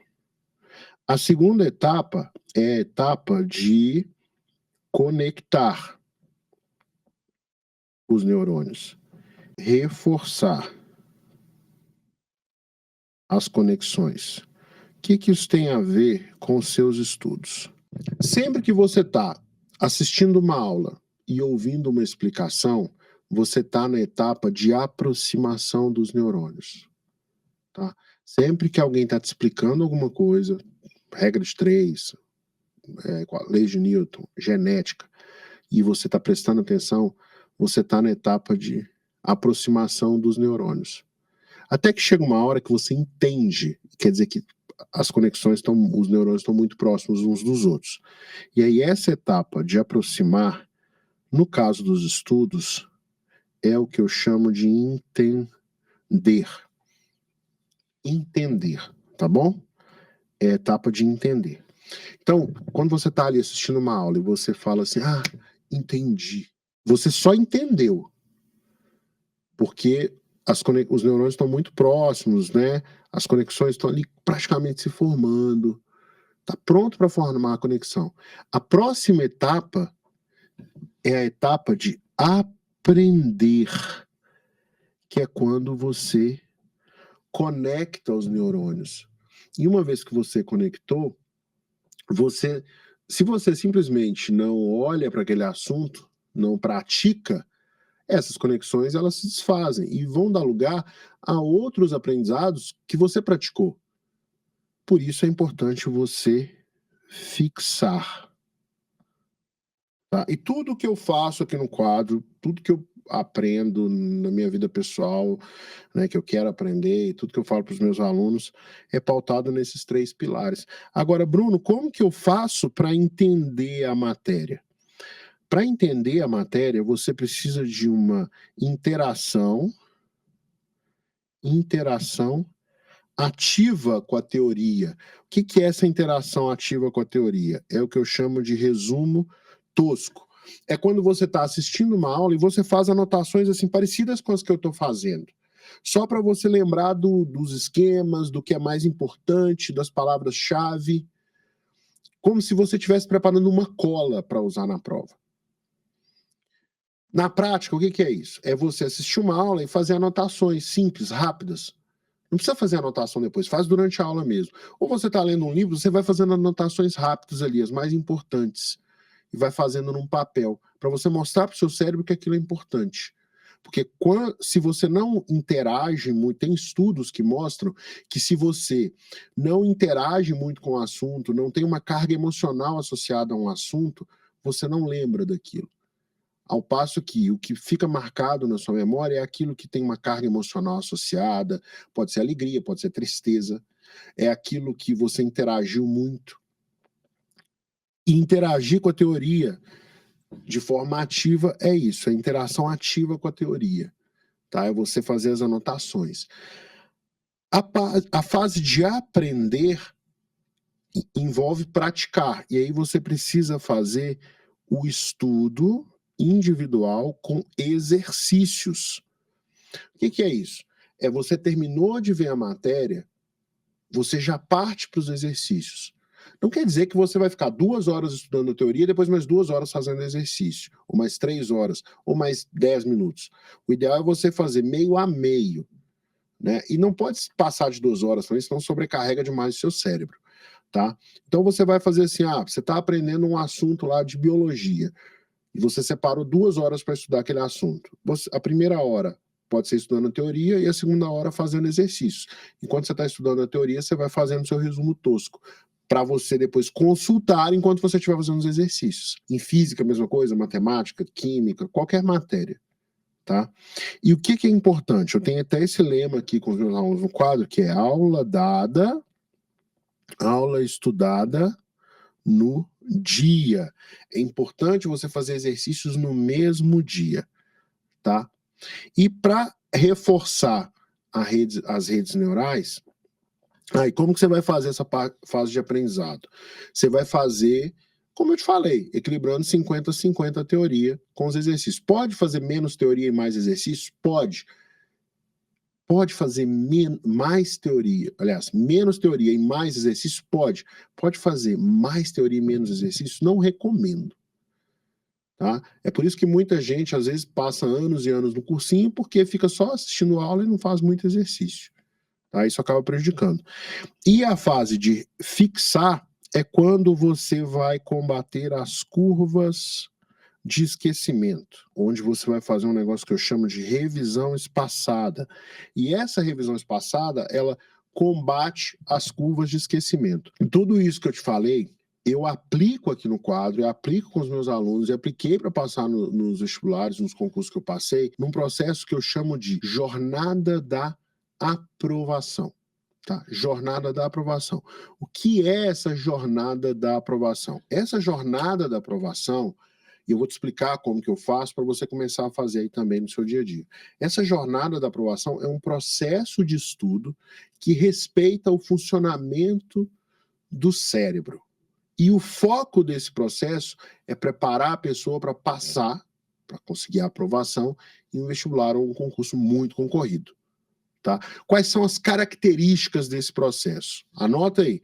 A segunda etapa é a etapa de conectar os neurônios, reforçar as conexões. O que isso tem a ver com os seus estudos? Sempre que você está assistindo uma aula e ouvindo uma explicação, você está na etapa de aproximação dos neurônios. Tá? Sempre que alguém está te explicando alguma coisa, regra de 3, lei de Newton, genética, e você está prestando atenção, você está na etapa de aproximação dos neurônios. Até que chega uma hora que você entende, quer dizer que as conexões os neurônios estão muito próximos uns dos outros. E aí essa etapa de aproximar, no caso dos estudos, é o que eu chamo de entender. Entender, tá bom? É a etapa de entender. Então, quando você está ali assistindo uma aula e você fala assim, entendi. Você só entendeu. Porque os neurônios estão muito próximos, né? As conexões estão ali praticamente se formando. Está pronto para formar a conexão. A próxima etapa é a etapa de aprender, que é quando você conecta os neurônios. E uma vez que você conectou, se você simplesmente não olha para aquele assunto, não pratica, essas conexões elas se desfazem e vão dar lugar a outros aprendizados que você praticou. Por isso é importante você fixar. Tá? E tudo que eu faço aqui no quadro, tudo que eu aprendo na minha vida pessoal, né, que eu quero aprender, e tudo que eu falo para os meus alunos é pautado nesses 3 pilares. Agora, Bruno, como que eu faço para entender a matéria? Para entender a matéria, você precisa de uma interação ativa com a teoria. O que é essa interação ativa com a teoria? É o que eu chamo de resumo tosco. É quando você está assistindo uma aula e você faz anotações assim parecidas com as que eu estou fazendo. Só para você lembrar dos esquemas, do que é mais importante, das palavras-chave, como se você estivesse preparando uma cola para usar na prova. Na prática, o que é isso? É você assistir uma aula e fazer anotações simples, rápidas. Não precisa fazer anotação depois, faz durante a aula mesmo. Ou você está lendo um livro, você vai fazendo anotações rápidas ali, as mais importantes, e vai fazendo num papel, para você mostrar para o seu cérebro que aquilo é importante. Porque se você não interage muito, tem estudos que mostram que se você não interage muito com o assunto, não tem uma carga emocional associada a um assunto, você não lembra daquilo. Ao passo que o que fica marcado na sua memória é aquilo que tem uma carga emocional associada, pode ser alegria, pode ser tristeza, é aquilo que você interagiu muito. E interagir com a teoria de forma ativa é isso, é interação ativa com a teoria. Tá? É você fazer as anotações. A fase de aprender envolve praticar, e aí você precisa fazer o estudo individual com exercícios. O que é isso? É você terminou de ver a matéria, você já parte para os exercícios. Não quer dizer que você vai ficar 2 horas estudando a teoria, depois mais 2 horas fazendo exercício, ou mais 3 horas, ou mais 10 minutos. O ideal é você fazer meio a meio, né? E não pode passar de 2 horas também, senão sobrecarrega demais o seu cérebro, tá? Então você vai fazer assim, você está aprendendo um assunto lá de biologia, e você separou 2 horas para estudar aquele assunto. A primeira hora pode ser estudando a teoria e a segunda hora fazendo exercícios. Enquanto você está estudando a teoria, você vai fazendo seu resumo tosco, para você depois consultar enquanto você estiver fazendo os exercícios. Em física, a mesma coisa, matemática, química, qualquer matéria. Tá? E o que é importante? Eu tenho até esse lema aqui com os meus alunos no quadro, que é aula dada, aula estudada no dia. É importante você fazer exercícios no mesmo dia, tá? E para reforçar as redes neurais, aí como que você vai fazer essa fase de aprendizado? Você vai fazer, como eu te falei, equilibrando 50-50 a teoria com os exercícios. Pode fazer menos teoria e mais exercícios? Pode. Pode fazer mais teoria, aliás, menos teoria e mais exercício? Pode. Pode fazer mais teoria e menos exercício? Não recomendo. Tá? É por isso que muita gente, às vezes, passa anos e anos no cursinho porque fica só assistindo aula e não faz muito exercício. Tá? Isso acaba prejudicando. E a fase de fixar é quando você vai combater as curvas de esquecimento, onde você vai fazer um negócio que eu chamo de revisão espaçada. E essa revisão espaçada, ela combate as curvas de esquecimento. E tudo isso que eu te falei, eu aplico aqui no quadro, eu aplico com os meus alunos, eu apliquei para passar nos vestibulares, nos concursos que eu passei, num processo que eu chamo de jornada da aprovação. Tá? Jornada da aprovação. O que é essa jornada da aprovação? Essa jornada da aprovação, e eu vou te explicar como que eu faço para você começar a fazer aí também no seu dia a dia. Essa jornada da aprovação é um processo de estudo que respeita o funcionamento do cérebro. E o foco desse processo é preparar a pessoa para passar, para conseguir a aprovação em um vestibular ou um concurso muito concorrido. Tá? Quais são as características desse processo? Anota aí.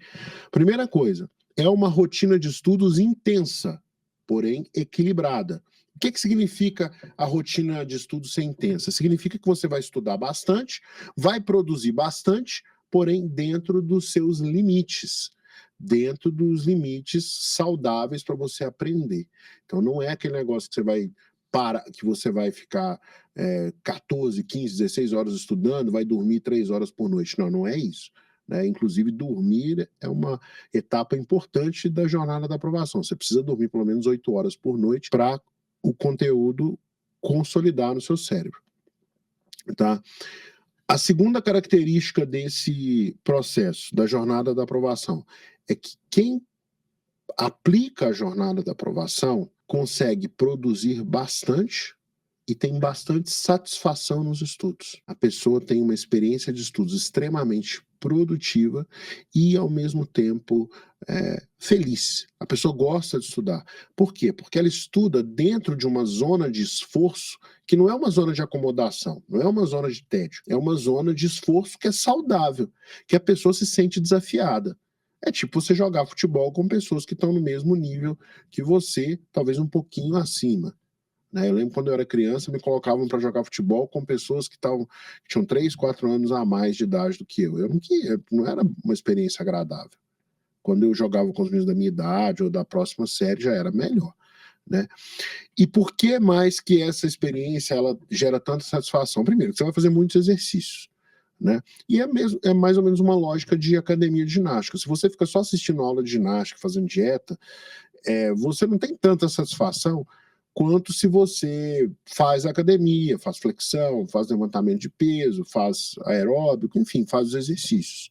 Primeira coisa, é uma rotina de estudos intensa, porém equilibrada. O que significa a rotina de estudo ser intensa? Significa que você vai estudar bastante, vai produzir bastante, porém dentro dos seus limites. Dentro dos limites saudáveis para você aprender. Então não é aquele negócio que você vai ficar 14, 15, 16 horas estudando, vai dormir 3 horas por noite. Não, não é isso. Né? Inclusive, dormir é uma etapa importante da jornada da aprovação. Você precisa dormir pelo menos 8 horas por noite para o conteúdo consolidar no seu cérebro. Tá? A segunda característica desse processo, da jornada da aprovação, é que quem aplica a jornada da aprovação, consegue produzir bastante e tem bastante satisfação nos estudos. A pessoa tem uma experiência de estudos extremamente produtiva e, ao mesmo tempo, feliz. A pessoa gosta de estudar. Por quê? Porque ela estuda dentro de uma zona de esforço que não é uma zona de acomodação, não é uma zona de tédio, é uma zona de esforço que é saudável, que a pessoa se sente desafiada. É tipo você jogar futebol com pessoas que estão no mesmo nível que você, talvez um pouquinho acima. Eu lembro quando eu era criança, me colocavam para jogar futebol com pessoas que tinham 3, 4 anos a mais de idade do que eu. Eu não era uma experiência agradável. Quando eu jogava com os meninos da minha idade ou da próxima série, já era melhor. Né? E por que mais que essa experiência ela gera tanta satisfação? Primeiro, você vai fazer muitos exercícios. Né? E é mais ou menos uma lógica de academia de ginástica. Se você fica só assistindo aula de ginástica, fazendo dieta, você não tem tanta satisfação quanto se você faz academia, faz flexão, faz levantamento de peso, faz aeróbico, enfim, faz os exercícios.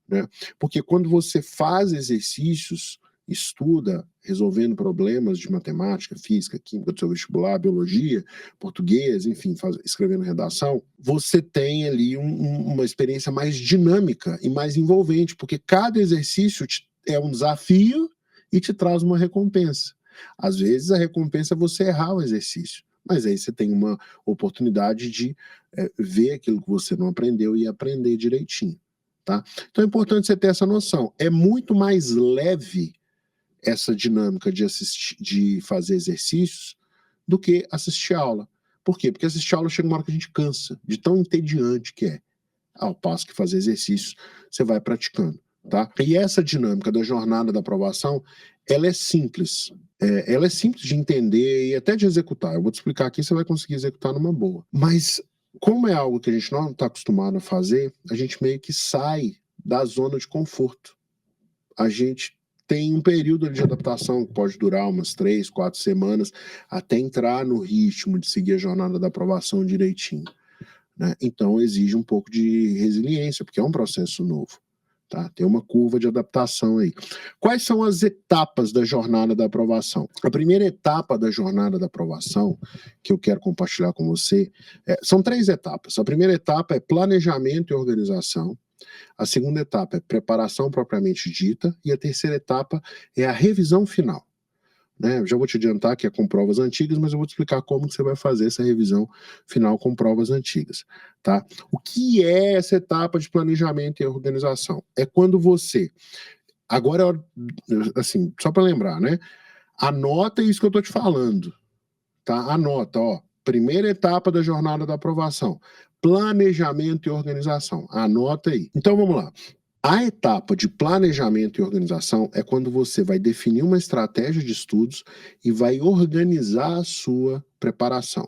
Né? Porque quando você faz exercícios, estuda, resolvendo problemas de matemática, física, química do seu vestibular, biologia, português, enfim, escrevendo redação, você tem ali uma experiência mais dinâmica e mais envolvente, porque cada exercício é um desafio e te traz uma recompensa. Às vezes a recompensa é você errar o exercício, mas aí você tem uma oportunidade de ver aquilo que você não aprendeu e aprender direitinho. Tá? Então é importante você ter essa noção. É muito mais leve essa dinâmica de fazer exercícios do que assistir aula. Por quê? Porque assistir aula chega uma hora que a gente cansa, de tão entediante que é. Ao passo que fazer exercícios, você vai praticando. Tá? E essa dinâmica da jornada da aprovação, ela é simples. Ela é simples de entender e até de executar. Eu vou te explicar aqui, você vai conseguir executar numa boa. Mas, como é algo que a gente não está acostumado a fazer, a gente meio que sai da zona de conforto. A gente tem um período de adaptação que pode durar umas 3, 4 semanas, até entrar no ritmo de seguir a jornada da aprovação direitinho. Né? Então, exige um pouco de resiliência, porque é um processo novo. Tá? Tem uma curva de adaptação aí. Quais são as etapas da jornada da aprovação? A primeira etapa da jornada da aprovação, que eu quero compartilhar com você, são 3 etapas. A primeira etapa é planejamento e organização. A segunda etapa é preparação propriamente dita. E a terceira etapa é a revisão final. Né? Eu já vou te adiantar que é com provas antigas, mas eu vou te explicar como que você vai fazer essa revisão final com provas antigas. Tá? O que é essa etapa de planejamento e organização? É quando você... Agora, assim, só para lembrar, né? Anota isso que eu estou te falando. Tá? Anota, ó. Primeira etapa da jornada da aprovação. Planejamento e organização. Anota aí. Então, vamos lá. A etapa de planejamento e organização é quando você vai definir uma estratégia de estudos e vai organizar a sua preparação.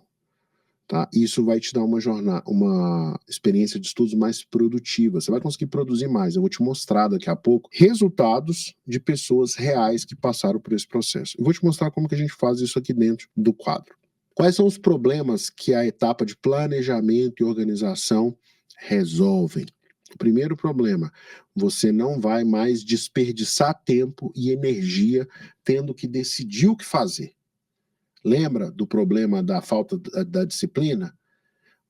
Tá? Isso vai te dar uma experiência de estudos mais produtiva. Você vai conseguir produzir mais. Eu vou te mostrar daqui a pouco resultados de pessoas reais que passaram por esse processo. Eu vou te mostrar como que a gente faz isso aqui dentro do quadro. Quais são os problemas que a etapa de planejamento e organização resolvem? O primeiro problema, você não vai mais desperdiçar tempo e energia tendo que decidir o que fazer. Lembra do problema da falta da disciplina?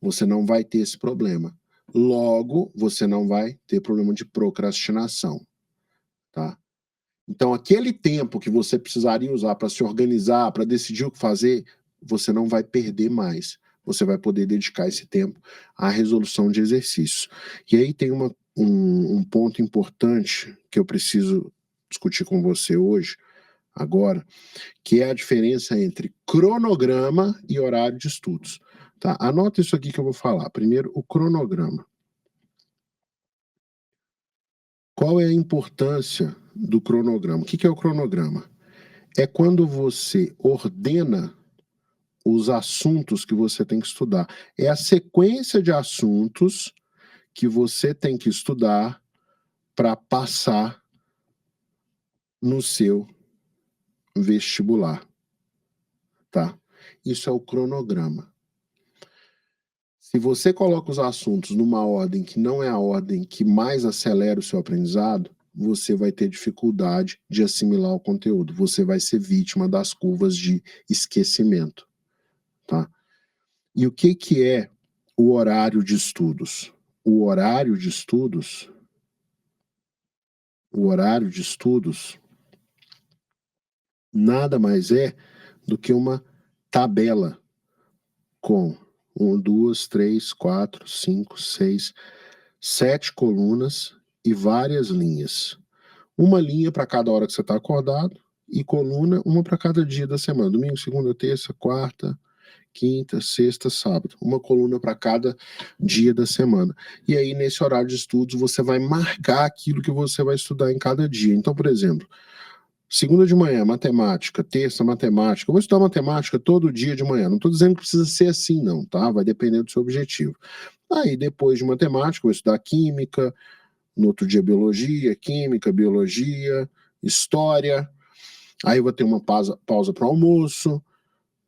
Você não vai ter esse problema. Logo, você não vai ter problema de procrastinação. Tá? Então, aquele tempo que você precisaria usar para se organizar, para decidir o que fazer, você não vai perder mais. Você vai poder dedicar esse tempo à resolução de exercícios. E aí tem um ponto importante que eu preciso discutir com você hoje, agora, que é a diferença entre cronograma e horário de estudos. Tá? Anota isso aqui que eu vou falar. Primeiro, o cronograma. Qual é a importância do cronograma? O que é o cronograma? É quando você ordena os assuntos que você tem que estudar. É a sequência de assuntos que você tem que estudar para passar no seu vestibular. Tá? Isso é o cronograma. Se você coloca os assuntos numa ordem que não é a ordem que mais acelera o seu aprendizado, você vai ter dificuldade de assimilar o conteúdo. Você vai ser vítima das curvas de esquecimento, tá? E o que é o horário de estudos? O horário de estudos nada mais é do que uma tabela com 1, 2, 3, 4, 5, 6, 7 colunas e várias linhas. Uma linha para cada hora que você está acordado e coluna, uma para cada dia da semana. Domingo, segunda, terça, quarta, quinta, sexta, sábado. Uma coluna para cada dia da semana. E aí, nesse horário de estudos, você vai marcar aquilo que você vai estudar em cada dia. Então, por exemplo, segunda de manhã, matemática. Terça, matemática. Eu vou estudar matemática todo dia de manhã. Não estou dizendo que precisa ser assim, não, tá? Vai depender do seu objetivo. Aí, depois de matemática, eu vou estudar química. No outro dia, biologia, química, biologia, história. Aí eu vou ter uma pausa para o almoço.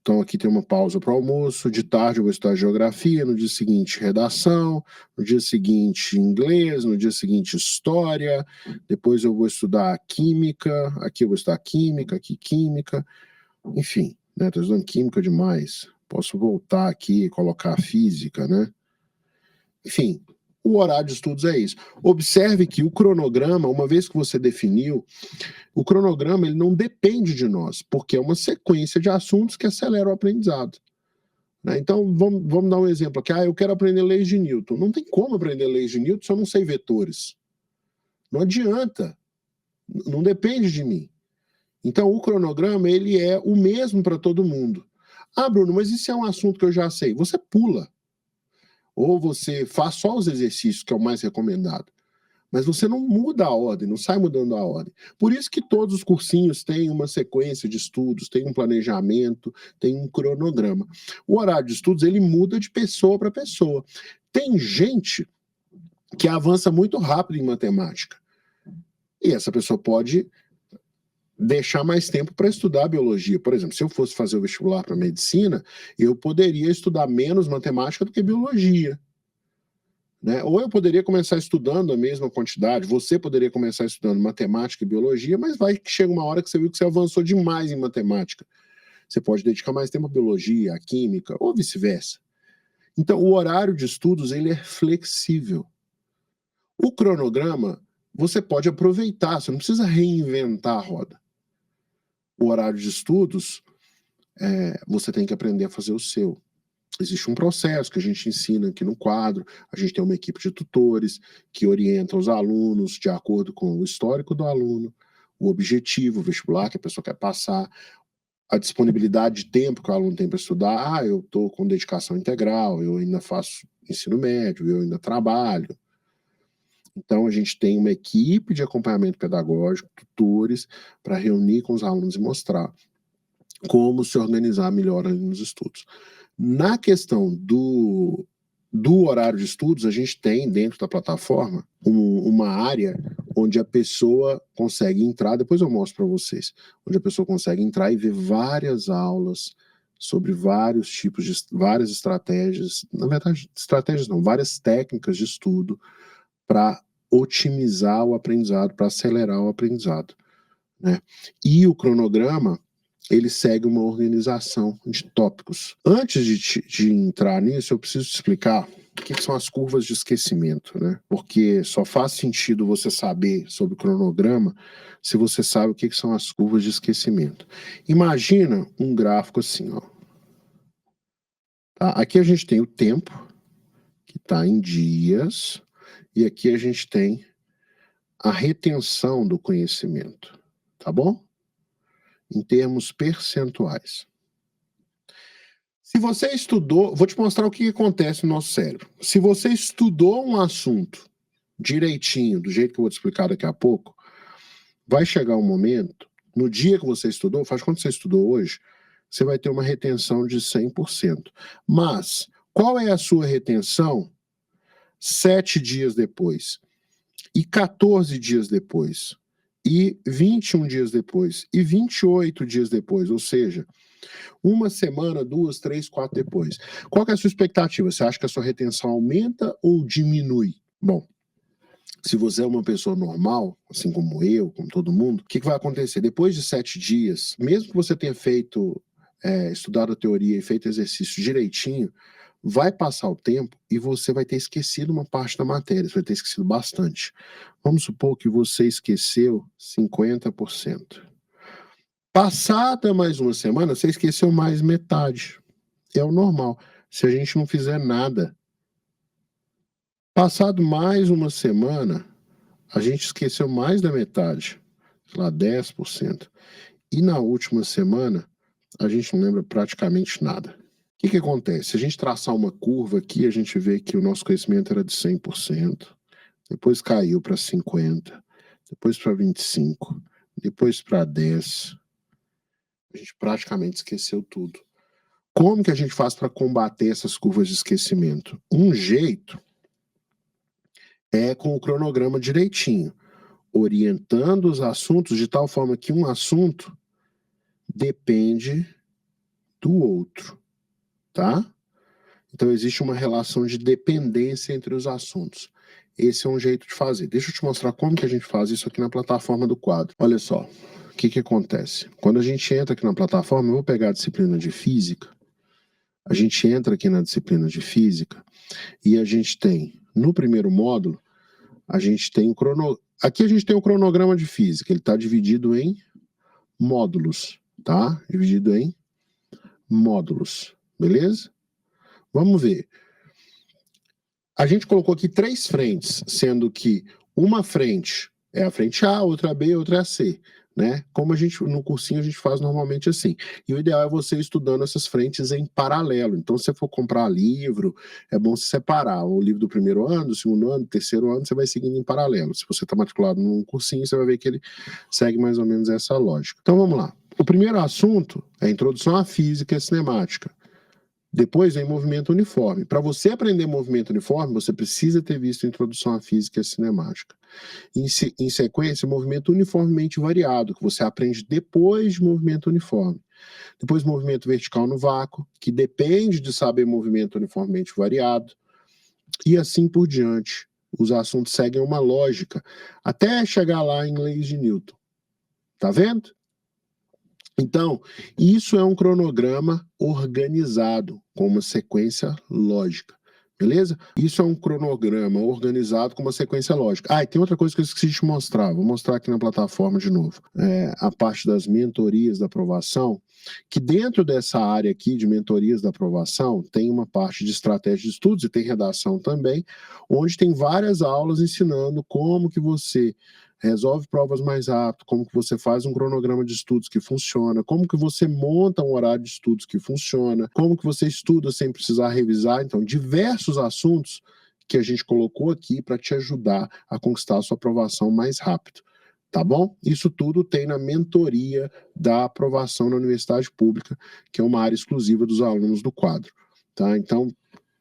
Então aqui tem uma pausa para o almoço. De tarde eu vou estudar geografia. No dia seguinte, redação. No dia seguinte, inglês. No dia seguinte, história. Depois eu vou estudar química. Aqui eu vou estudar química, aqui química. Enfim, né? Estou estudando química demais. Posso voltar aqui e colocar física, né? Enfim, o horário de estudos é isso. Observe que o cronograma, uma vez que você definiu, o cronograma ele não depende de nós, porque é uma sequência de assuntos que acelera o aprendizado. Né? Então, vamos dar um exemplo aqui. Eu quero aprender leis de Newton. Não tem como aprender leis de Newton se eu não sei vetores. Não adianta. Não depende de mim. Então, o cronograma ele é o mesmo para todo mundo. Bruno, mas isso é um assunto que eu já sei. Você pula. Ou você faz só os exercícios, que é o mais recomendado. Mas você não muda a ordem, não sai mudando a ordem. Por isso que todos os cursinhos têm uma sequência de estudos, tem um planejamento, tem um cronograma. O horário de estudos, ele muda de pessoa para pessoa. Tem gente que avança muito rápido em matemática. E essa pessoa pode deixar mais tempo para estudar biologia. Por exemplo, se eu fosse fazer o vestibular para medicina, eu poderia estudar menos matemática do que biologia. Né? Ou eu poderia começar estudando a mesma quantidade, você poderia começar estudando matemática e biologia, mas vai que chega uma hora que você viu que você avançou demais em matemática. Você pode dedicar mais tempo à biologia, à química, ou vice-versa. Então, o horário de estudos ele é flexível. O cronograma, você pode aproveitar, você não precisa reinventar a roda. O horário de estudos, você tem que aprender a fazer o seu. Existe um processo que a gente ensina aqui no quadro, a gente tem uma equipe de tutores que orientam os alunos de acordo com o histórico do aluno, o objetivo, o vestibular que a pessoa quer passar, a disponibilidade de tempo que o aluno tem para estudar. Eu estou com dedicação integral, eu ainda faço ensino médio, eu ainda trabalho. Então, a gente tem uma equipe de acompanhamento pedagógico, tutores, para reunir com os alunos e mostrar como se organizar melhor ali nos estudos. Na questão do horário de estudos, a gente tem dentro da plataforma uma área onde a pessoa consegue entrar, depois eu mostro para vocês, onde a pessoa consegue entrar e ver várias aulas sobre vários tipos de, várias estratégias, na verdade, estratégias não, várias técnicas de estudo para otimizar o aprendizado, para acelerar o aprendizado. Né? E o cronograma, ele segue uma organização de tópicos. Antes de entrar nisso, eu preciso te explicar o que são as curvas de esquecimento, né? Porque só faz sentido você saber sobre o cronograma se você sabe o que são as curvas de esquecimento. Imagina um gráfico assim, ó. Tá? Aqui a gente tem o tempo, que está em dias, e aqui a gente tem a retenção do conhecimento, tá bom? Em termos percentuais. Se você estudou, vou te mostrar o que acontece no nosso cérebro. Se você estudou um assunto direitinho, do jeito que eu vou te explicar daqui a pouco, vai chegar um momento, no dia que você estudou, faz quanto você estudou hoje, você vai ter uma retenção de 100%. Mas, qual é a sua retenção 7 dias depois? E 14 dias depois? E 21 dias depois? E 28 dias depois? Ou seja, uma semana, 2, 3, 4 depois. Qual que é a sua expectativa? Você acha que a sua retenção aumenta ou diminui? Bom, se você é uma pessoa normal, assim como eu, como todo mundo, o que vai acontecer? Depois de 7 dias, mesmo que você tenha feito, estudado a teoria e feito exercício direitinho, vai passar o tempo e você vai ter esquecido uma parte da matéria, você vai ter esquecido bastante. Vamos supor que você esqueceu 50%. Passada mais uma semana, você esqueceu mais metade. É o normal. Se a gente não fizer nada. Passado mais uma semana, a gente esqueceu mais da metade, sei lá, 10%. E na última semana, a gente não lembra praticamente nada. O que acontece? Se a gente traçar uma curva aqui, a gente vê que o nosso conhecimento era de 100%, depois caiu para 50%, depois para 25%, depois para 10%. A gente praticamente esqueceu tudo. Como que a gente faz para combater essas curvas de esquecimento? Um jeito é com o cronograma direitinho, orientando os assuntos de tal forma que um assunto depende do outro, tá? Então existe uma relação de dependência entre os assuntos. Esse é um jeito de fazer. Deixa eu te mostrar como que a gente faz isso aqui na plataforma do quadro. Olha só, o que acontece? Quando a gente entra aqui na plataforma, eu vou pegar a disciplina de física, a gente entra aqui na disciplina de física e a gente tem, no primeiro módulo, a gente tem aqui a gente tem o cronograma de física, ele está dividido em módulos, tá? Dividido em módulos, beleza? Vamos ver. A gente colocou aqui 3 frentes, sendo que uma frente é a frente A, outra B, outra C, né? Como a gente, no cursinho, a gente faz normalmente assim. E o ideal é você estudando essas frentes em paralelo. Então, se você for comprar livro, é bom se separar. O livro do primeiro ano, do segundo ano, do terceiro ano, você vai seguindo em paralelo. Se você está matriculado num cursinho, você vai ver que ele segue mais ou menos essa lógica. Então, vamos lá. O primeiro assunto é a introdução à física e à cinemática. Depois vem movimento uniforme. Para você aprender movimento uniforme, você precisa ter visto a introdução à física e à cinemática. Em sequência, movimento uniformemente variado, que você aprende depois de movimento uniforme. Depois, movimento vertical no vácuo, que depende de saber movimento uniformemente variado. E assim por diante. Os assuntos seguem uma lógica, até chegar lá em leis de Newton. Tá vendo? Então, isso é um cronograma organizado, com uma sequência lógica, beleza? Isso é um cronograma organizado com uma sequência lógica. Ah, e tem outra coisa que eu esqueci de te mostrar, vou mostrar aqui na plataforma de novo. A parte das mentorias da aprovação, que dentro dessa área aqui de mentorias da aprovação, tem uma parte de estratégia de estudos e tem redação também, onde tem várias aulas ensinando como que você resolve provas mais rápido, como que você faz um cronograma de estudos que funciona, como que você monta um horário de estudos que funciona, como que você estuda sem precisar revisar. Então, diversos assuntos que a gente colocou aqui para te ajudar a conquistar a sua aprovação mais rápido. Tá bom? Isso tudo tem na mentoria da aprovação na universidade pública, que é uma área exclusiva dos alunos do quadro. Tá? Então,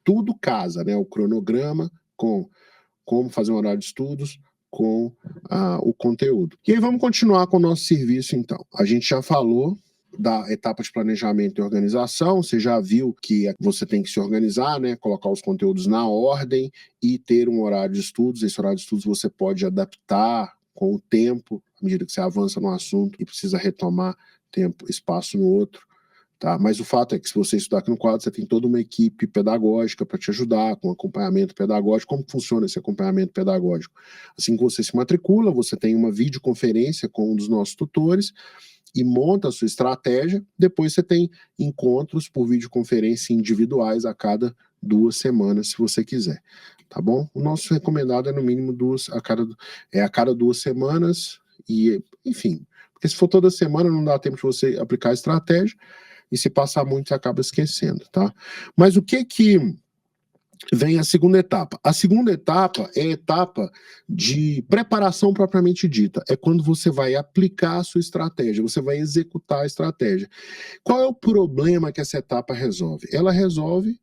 tudo casa, né? O cronograma com como fazer um horário de estudos, com o conteúdo. E aí vamos continuar com o nosso serviço, então. A gente já falou da etapa de planejamento e organização, você já viu que você tem que se organizar, né, colocar os conteúdos na ordem e ter um horário de estudos. Esse horário de estudos você pode adaptar com o tempo, à medida que você avança no assunto e precisa retomar tempo, espaço no outro. Tá? Mas o fato é que se você estudar aqui no quadro, você tem toda uma equipe pedagógica para te ajudar, com acompanhamento pedagógico. Como funciona esse acompanhamento pedagógico? Assim que você se matricula, você tem uma videoconferência com um dos nossos tutores e monta a sua estratégia. Depois você tem encontros por videoconferência individuais a cada 2 semanas, se você quiser. Tá bom? O nosso recomendado é no mínimo a cada 2 semanas e, enfim, porque se for toda semana não dá tempo de você aplicar a estratégia. E se passar muito, você acaba esquecendo, tá? Mas o que vem a segunda etapa? A segunda etapa é a etapa de preparação propriamente dita. É quando você vai aplicar a sua estratégia, você vai executar a estratégia. Qual é o problema que essa etapa resolve? Ela resolve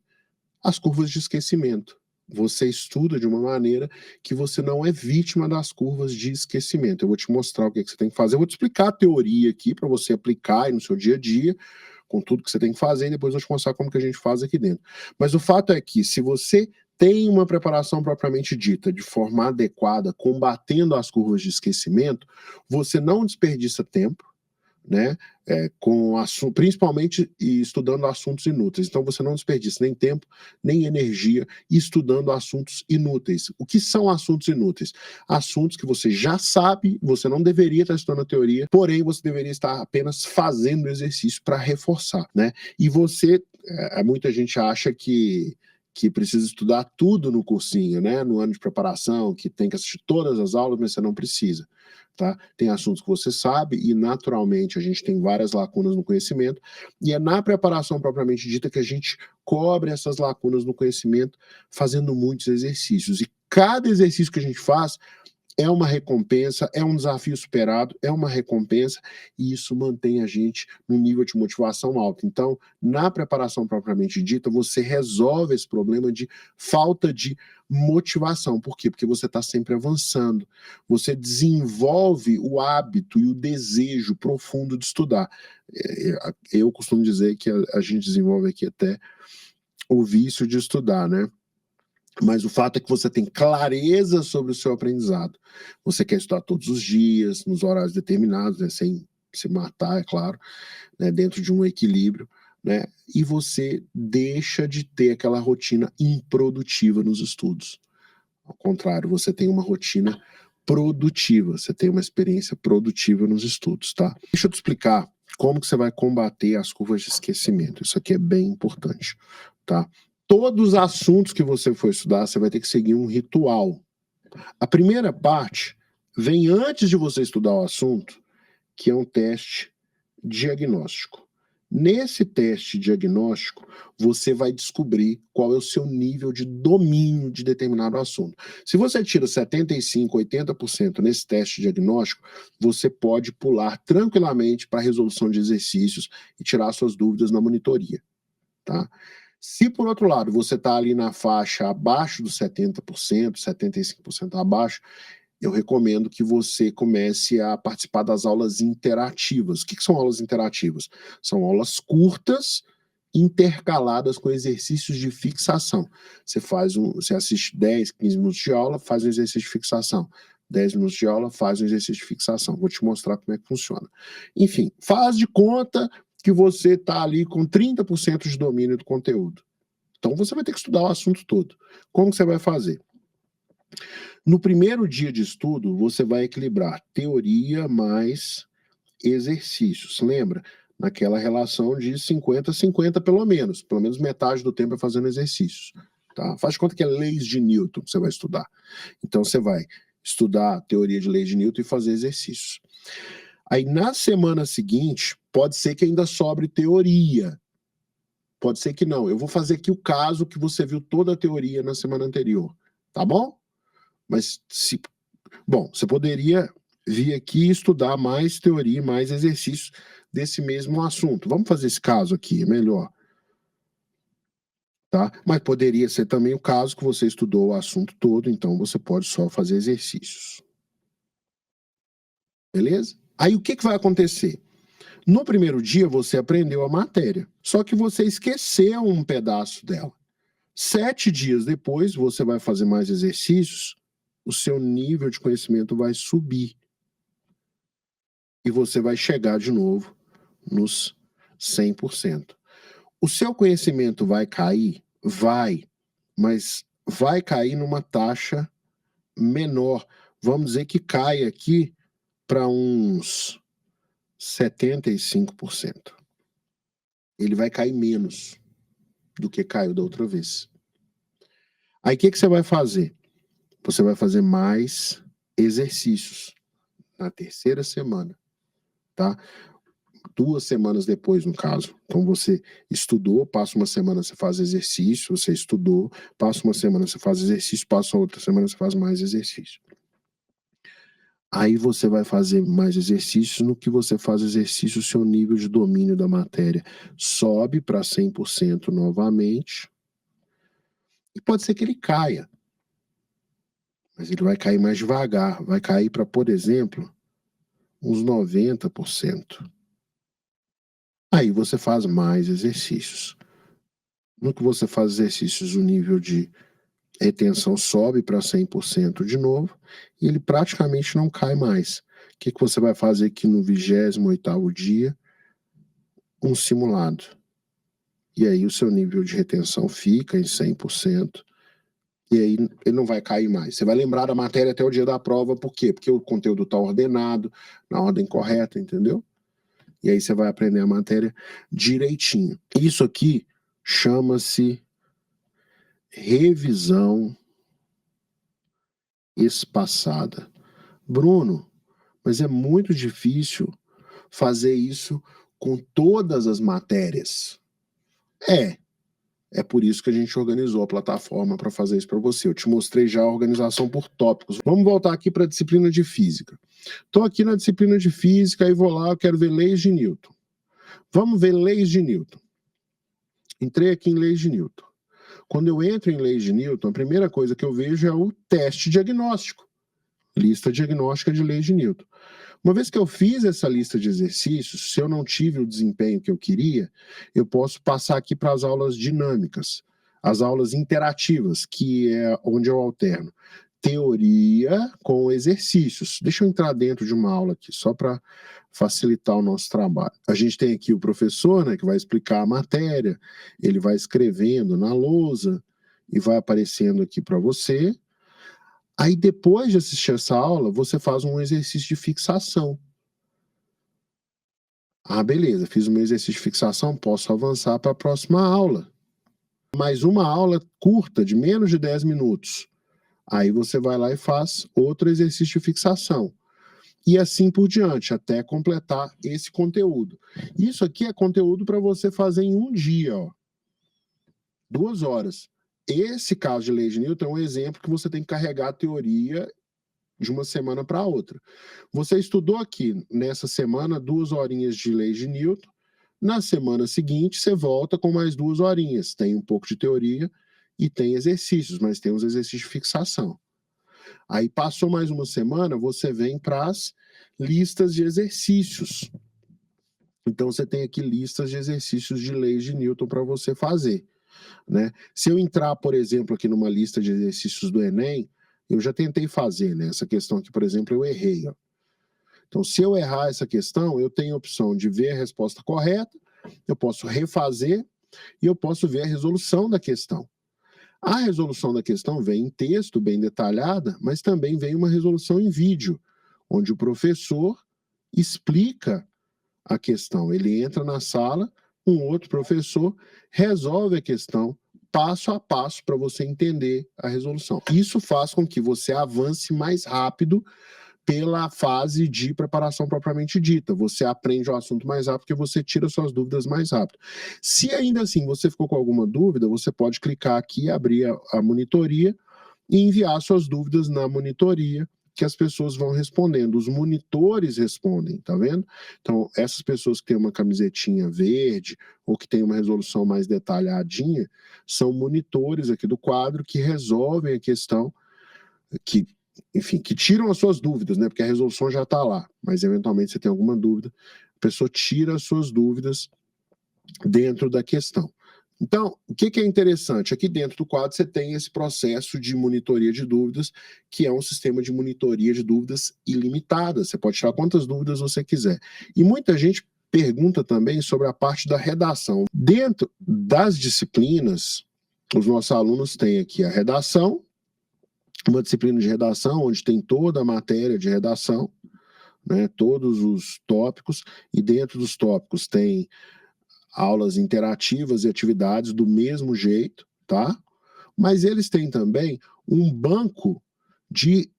as curvas de esquecimento. Você estuda de uma maneira que você não é vítima das curvas de esquecimento. Eu vou te mostrar o que você tem que fazer. Eu vou te explicar a teoria aqui para você aplicar aí no seu dia a dia, com tudo que você tem que fazer, e depois eu vou te mostrar como que a gente faz aqui dentro. Mas o fato é que, se você tem uma preparação propriamente dita, de forma adequada, combatendo as curvas de esquecimento, você não desperdiça tempo, né? Principalmente estudando assuntos inúteis. Então você não desperdiça nem tempo, nem energia estudando assuntos inúteis. O que são assuntos inúteis? Assuntos que você já sabe, você não deveria estar estudando a teoria, porém você deveria estar apenas fazendo exercício para reforçar, né? E muita gente acha que precisa estudar tudo no cursinho, né? No ano de preparação, que tem que assistir todas as aulas, mas você não precisa. Tá? Tem assuntos que você sabe e naturalmente a gente tem várias lacunas no conhecimento e é na preparação propriamente dita que a gente cobre essas lacunas no conhecimento fazendo muitos exercícios, e cada exercício que a gente faz é uma recompensa, é um desafio superado, é uma recompensa, e isso mantém a gente num nível de motivação alto. Então, na preparação propriamente dita, você resolve esse problema de falta de motivação. Por quê? Porque você está sempre avançando. Você desenvolve o hábito e o desejo profundo de estudar. Eu costumo dizer que a gente desenvolve aqui até o vício de estudar, né? Mas o fato é que você tem clareza sobre o seu aprendizado. Você quer estudar todos os dias, nos horários determinados, né, sem se matar, é claro, né, dentro de um equilíbrio, né, e você deixa de ter aquela rotina improdutiva nos estudos. Ao contrário, você tem uma rotina produtiva, você tem uma experiência produtiva nos estudos, tá? Deixa eu te explicar como que você vai combater as curvas de esquecimento. Isso aqui é bem importante, tá? Todos os assuntos que você for estudar, você vai ter que seguir um ritual. A primeira parte vem antes de você estudar o assunto, que é um teste diagnóstico. Nesse teste diagnóstico, você vai descobrir qual é o seu nível de domínio de determinado assunto. Se você tira 75%, 80% nesse teste diagnóstico, você pode pular tranquilamente para a resolução de exercícios e tirar suas dúvidas na monitoria, tá? Se, por outro lado, você está ali na faixa abaixo dos 70%, 75% abaixo, eu recomendo que você comece a participar das aulas interativas. O que são aulas interativas? São aulas curtas, intercaladas com exercícios de fixação. Você assiste 10, 15 minutos de aula, faz um exercício de fixação. 10 minutos de aula, faz um exercício de fixação. Vou te mostrar como é que funciona. Enfim, faz de conta que você está ali com 30% de domínio do conteúdo. Então você vai ter que estudar o assunto todo. Como que você vai fazer? No primeiro dia de estudo, você vai equilibrar teoria mais exercícios. Lembra? Naquela relação de 50-50 pelo menos metade do tempo é fazendo exercícios. Tá? Faz de conta que é leis de Newton que você vai estudar. Então você vai estudar a teoria de leis de Newton e fazer exercícios. Aí na semana seguinte, pode ser que ainda sobre teoria. Pode ser que não. Eu vou fazer aqui o caso que você viu toda a teoria na semana anterior. Tá bom? Mas, você poderia vir aqui estudar mais teoria, mais exercícios desse mesmo assunto. Vamos fazer esse caso aqui, é melhor. Tá? Mas poderia ser também o caso que você estudou o assunto todo, então você pode só fazer exercícios. Beleza? Aí o que vai acontecer? No primeiro dia você aprendeu a matéria, só que você esqueceu um pedaço dela. 7 dias depois você vai fazer mais exercícios, o seu nível de conhecimento vai subir. E você vai chegar de novo nos 100%. O seu conhecimento vai cair? Vai, mas vai cair numa taxa menor. Vamos dizer que cai aqui para uns 75%. Ele vai cair menos do que caiu da outra vez. Aí o que você vai fazer? Você vai fazer mais exercícios na terceira semana, tá? 2 semanas depois, no caso. Então você estudou, passa uma semana você faz exercício, você estudou, passa uma semana você faz exercício, passa outra semana você faz mais exercício. Aí você vai fazer mais exercícios. No que você faz exercício, o seu nível de domínio da matéria sobe para 100% novamente. E pode ser que ele caia. Mas ele vai cair mais devagar. Vai cair para, por exemplo, uns 90%. Aí você faz mais exercícios. No que você faz exercícios, o nível de retenção sobe para 100% de novo e ele praticamente não cai mais. O que você vai fazer aqui no 28º dia? Um simulado. E aí o seu nível de retenção fica em 100%, e aí ele não vai cair mais. Você vai lembrar da matéria até o dia da prova, por quê? Porque o conteúdo está ordenado, na ordem correta, entendeu? E aí você vai aprender a matéria direitinho. Isso aqui chama-se revisão espaçada. Bruno, mas é muito difícil fazer isso com todas as matérias. É por isso que a gente organizou a plataforma para fazer isso para você. Eu te mostrei já a organização por tópicos. Vamos voltar aqui para a disciplina de física. Estou aqui na disciplina de física e vou lá, eu quero ver leis de Newton. Vamos ver leis de Newton. Entrei aqui em leis de Newton. Quando eu entro em leis de Newton, a primeira coisa que eu vejo é o teste diagnóstico. Lista diagnóstica de leis de Newton. Uma vez que eu fiz essa lista de exercícios, se eu não tive o desempenho que eu queria, eu posso passar aqui para as aulas dinâmicas, as aulas interativas, que é onde eu alterno teoria com exercícios. Deixa eu entrar dentro de uma aula aqui, só para facilitar o nosso trabalho. A gente tem aqui o professor, né, que vai explicar a matéria, ele vai escrevendo na lousa e vai aparecendo aqui para você. Aí, depois de assistir essa aula, você faz um exercício de fixação. Ah, beleza, fiz o meu exercício de fixação, posso avançar para a próxima aula. Mais uma aula curta, de menos de 10 minutos. Aí você vai lá e faz outro exercício de fixação. E assim por diante, até completar esse conteúdo. Isso aqui é conteúdo para você fazer em um dia, ó. 2 horas. Esse caso de lei de Newton é um exemplo que você tem que carregar a teoria de uma semana para outra. Você estudou aqui, nessa semana, 2 horinhas de lei de Newton. Na semana seguinte, você volta com mais 2 horinhas. Tem um pouco de teoria e tem exercícios, mas tem os exercícios de fixação. Aí passou mais uma semana, você vem para as listas de exercícios. Então você tem aqui listas de exercícios de leis de Newton para você fazer, né? Se eu entrar, por exemplo, aqui numa lista de exercícios do Enem, eu já tentei fazer, né? Essa questão aqui, por exemplo, eu errei, ó. Então, se eu errar essa questão, eu tenho a opção de ver a resposta correta, eu posso refazer e eu posso ver a resolução da questão. A resolução da questão vem em texto, bem detalhada, mas também vem uma resolução em vídeo, onde o professor explica a questão. Ele entra na sala, um outro professor resolve a questão passo a passo para você entender a resolução. Isso faz com que você avance mais rápido pela fase de preparação propriamente dita. Você aprende o assunto mais rápido porque você tira suas dúvidas mais rápido. Se ainda assim você ficou com alguma dúvida, você pode clicar aqui, abrir a monitoria e enviar suas dúvidas na monitoria, que as pessoas vão respondendo. Os monitores respondem, tá vendo? Então, essas pessoas que têm uma camisetinha verde ou que têm uma resolução mais detalhadinha, são monitores aqui do quadro que resolvem a questão, que, enfim, que tiram as suas dúvidas, né? Porque a resolução já está lá, mas eventualmente você tem alguma dúvida, a pessoa tira as suas dúvidas dentro da questão. Então, o que é interessante? Aqui dentro do quadro você tem esse processo de monitoria de dúvidas, que é um sistema de monitoria de dúvidas ilimitada. Você pode tirar quantas dúvidas você quiser. E muita gente pergunta também sobre a parte da redação. Dentro das disciplinas, os nossos alunos têm aqui a redação, uma disciplina de redação, onde tem toda a matéria de redação, né, todos os tópicos, e dentro dos tópicos tem aulas interativas e atividades do mesmo jeito, tá? Mas eles têm também um banco de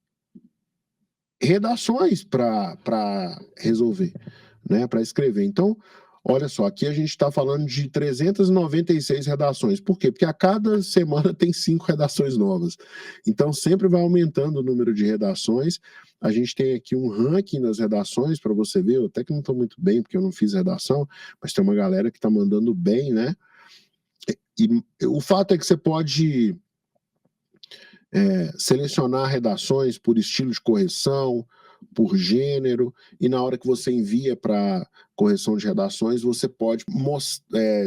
redações para resolver, né? Para escrever. Então, olha só, aqui a gente está falando de 396 redações. Por quê? Porque a cada semana tem 5 redações novas. Então, sempre vai aumentando o número de redações. A gente tem aqui um ranking das redações para você ver. Eu até que não estou muito bem, porque eu não fiz redação, mas tem uma galera que está mandando bem, né? E o fato é que você pode selecionar redações por estilo de correção, por gênero, e na hora que você envia para correção de redações, você pode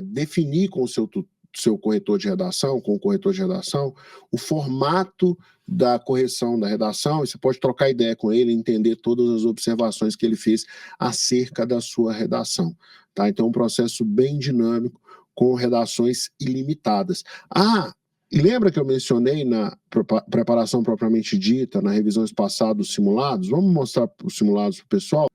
definir com o seu seu corretor de redação, com o corretor de redação, o formato da correção da redação, e você pode trocar ideia com ele, entender todas as observações que ele fez acerca da sua redação. Tá? Então, um processo bem dinâmico, com redações ilimitadas. E lembra que eu mencionei na preparação propriamente dita, na revisão espaçada dos simulados? Vamos mostrar os simulados para o pessoal?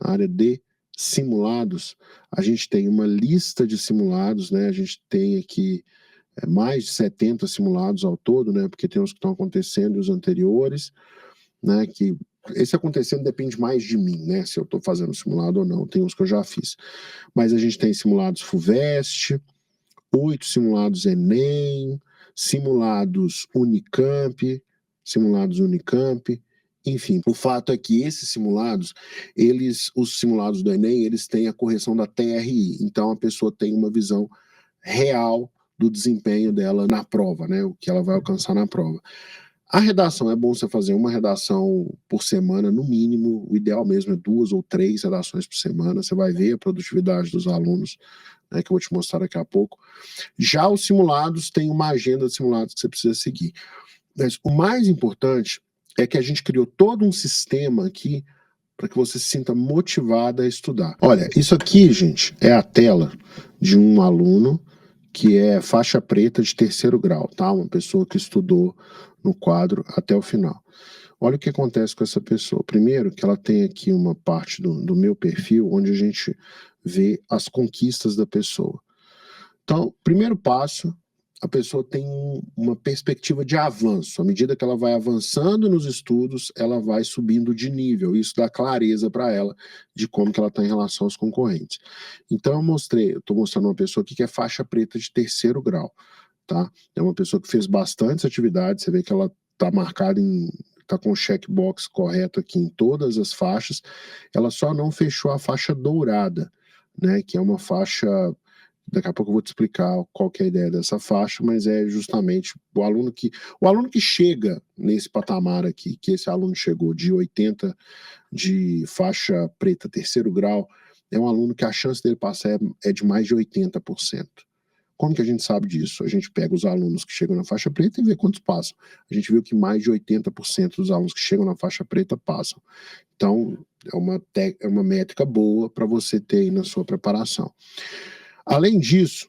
Na área de simulados, a gente tem uma lista de simulados, né? A gente tem aqui mais de 70 simulados ao todo, né? Porque tem os que estão acontecendo e os anteriores, né? Que esse acontecendo depende mais de mim, né? Se eu estou fazendo simulado ou não. Tem uns que eu já fiz. Mas a gente tem simulados FUVEST, 8 simulados Enem, simulados Unicamp, enfim, o fato é que esses simulados, os simulados do Enem, eles têm a correção da TRI, então a pessoa tem uma visão real do desempenho dela na prova, né, o que ela vai alcançar na prova. A redação, é bom você fazer uma redação por semana, no mínimo, o ideal mesmo é 2 ou 3 redações por semana, você vai ver a produtividade dos alunos, né, que eu vou te mostrar daqui a pouco. Já os simulados, tem uma agenda de simulados que você precisa seguir. Mas o mais importante é que a gente criou todo um sistema aqui para que você se sinta motivada a estudar. Olha, isso aqui, gente, é a tela de um aluno que é faixa preta de 3º grau, tá? Uma pessoa que estudou no quadro até o final. Olha o que acontece com essa pessoa. Primeiro, que ela tem aqui uma parte do meu perfil, onde a gente vê as conquistas da pessoa. Então, primeiro passo, a pessoa tem uma perspectiva de avanço. À medida que ela vai avançando nos estudos, ela vai subindo de nível. Isso dá clareza para ela de como que ela está em relação aos concorrentes. Então, eu estou mostrando uma pessoa aqui que é faixa preta de 3º grau. Tá? É uma pessoa que fez bastantes atividades, você vê que ela está marcada está com o checkbox correto aqui em todas as faixas, ela só não fechou a faixa dourada, né, que é uma faixa. Daqui a pouco eu vou te explicar qual que é a ideia dessa faixa, mas é justamente o aluno que chega nesse patamar aqui, que esse aluno chegou de 80 de faixa preta 3º grau, é um aluno que a chance dele passar é de mais de 80%. Como que a gente sabe disso? A gente pega os alunos que chegam na faixa preta e vê quantos passam. A gente viu que mais de 80% dos alunos que chegam na faixa preta passam. Então, é uma métrica boa para você ter aí na sua preparação. Além disso,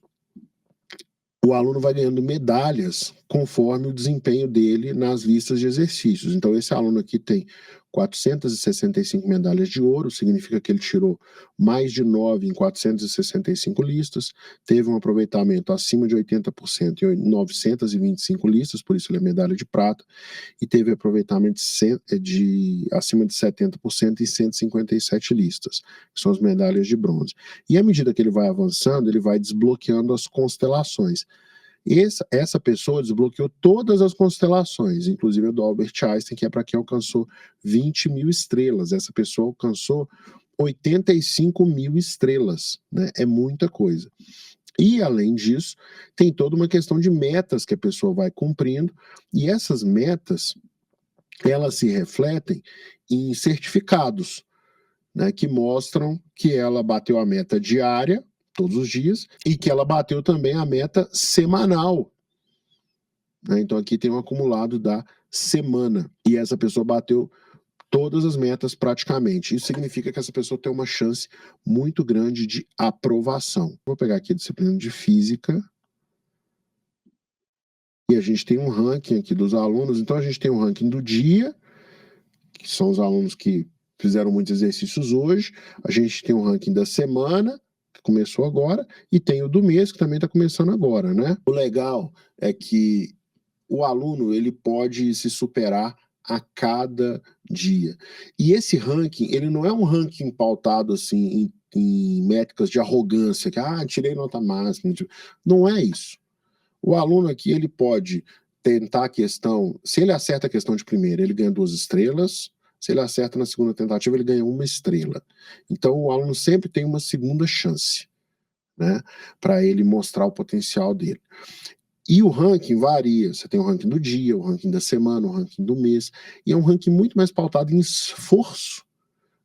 o aluno vai ganhando medalhas conforme o desempenho dele nas listas de exercícios. Então, esse aluno aqui tem 465 medalhas de ouro, significa que ele tirou mais de 9 em 465 listas, teve um aproveitamento acima de 80% em 925 listas, por isso ele é medalha de prata, e teve aproveitamento acima de 70% em 157 listas, que são as medalhas de bronze. E à medida que ele vai avançando, ele vai desbloqueando as constelações. Essa pessoa desbloqueou todas as constelações, inclusive a do Albert Einstein, que é para quem alcançou 20 mil estrelas. Essa pessoa alcançou 85 mil estrelas, né? É muita coisa. E, além disso, tem toda uma questão de metas que a pessoa vai cumprindo, e essas metas, elas se refletem em certificados, né, que mostram que ela bateu a meta diária, todos os dias, e que ela bateu também a meta semanal. Né? Então aqui tem um acumulado da semana, e essa pessoa bateu todas as metas praticamente. Isso significa que essa pessoa tem uma chance muito grande de aprovação. Vou pegar aqui a disciplina de física, e a gente tem um ranking aqui dos alunos. Então a gente tem um ranking do dia, que são os alunos que fizeram muitos exercícios hoje. A gente tem um ranking da semana, que começou agora, e tem o do mês, que também está começando agora, né? O legal é que o aluno ele pode se superar a cada dia. E esse ranking, ele não é um ranking pautado assim em métricas de arrogância, que tirei nota máxima. Não é isso. O aluno aqui, ele pode tentar a questão, se ele acerta a questão de primeira, ele ganha 2 estrelas, se ele acerta na segunda tentativa, ele ganha 1 estrela. Então, o aluno sempre tem uma segunda chance, né, para ele mostrar o potencial dele. E o ranking varia, você tem o ranking do dia, o ranking da semana, o ranking do mês, e é um ranking muito mais pautado em esforço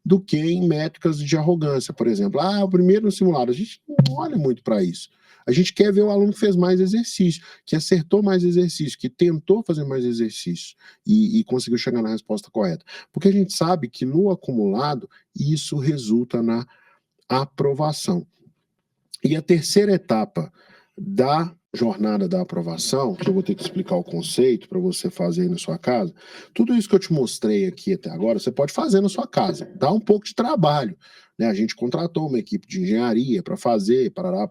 do que em métricas de arrogância, por exemplo. O primeiro no simulado, a gente não olha muito para isso. A gente quer ver o aluno que fez mais exercício, que acertou mais exercício, que tentou fazer mais exercício e conseguiu chegar na resposta correta. Porque a gente sabe que no acumulado isso resulta na aprovação. E a terceira etapa da jornada da aprovação, que eu vou ter que explicar o conceito para você fazer aí na sua casa, tudo isso que eu te mostrei aqui até agora, você pode fazer na sua casa. Dá um pouco de trabalho, né? A gente contratou uma equipe de engenharia para fazer, parará,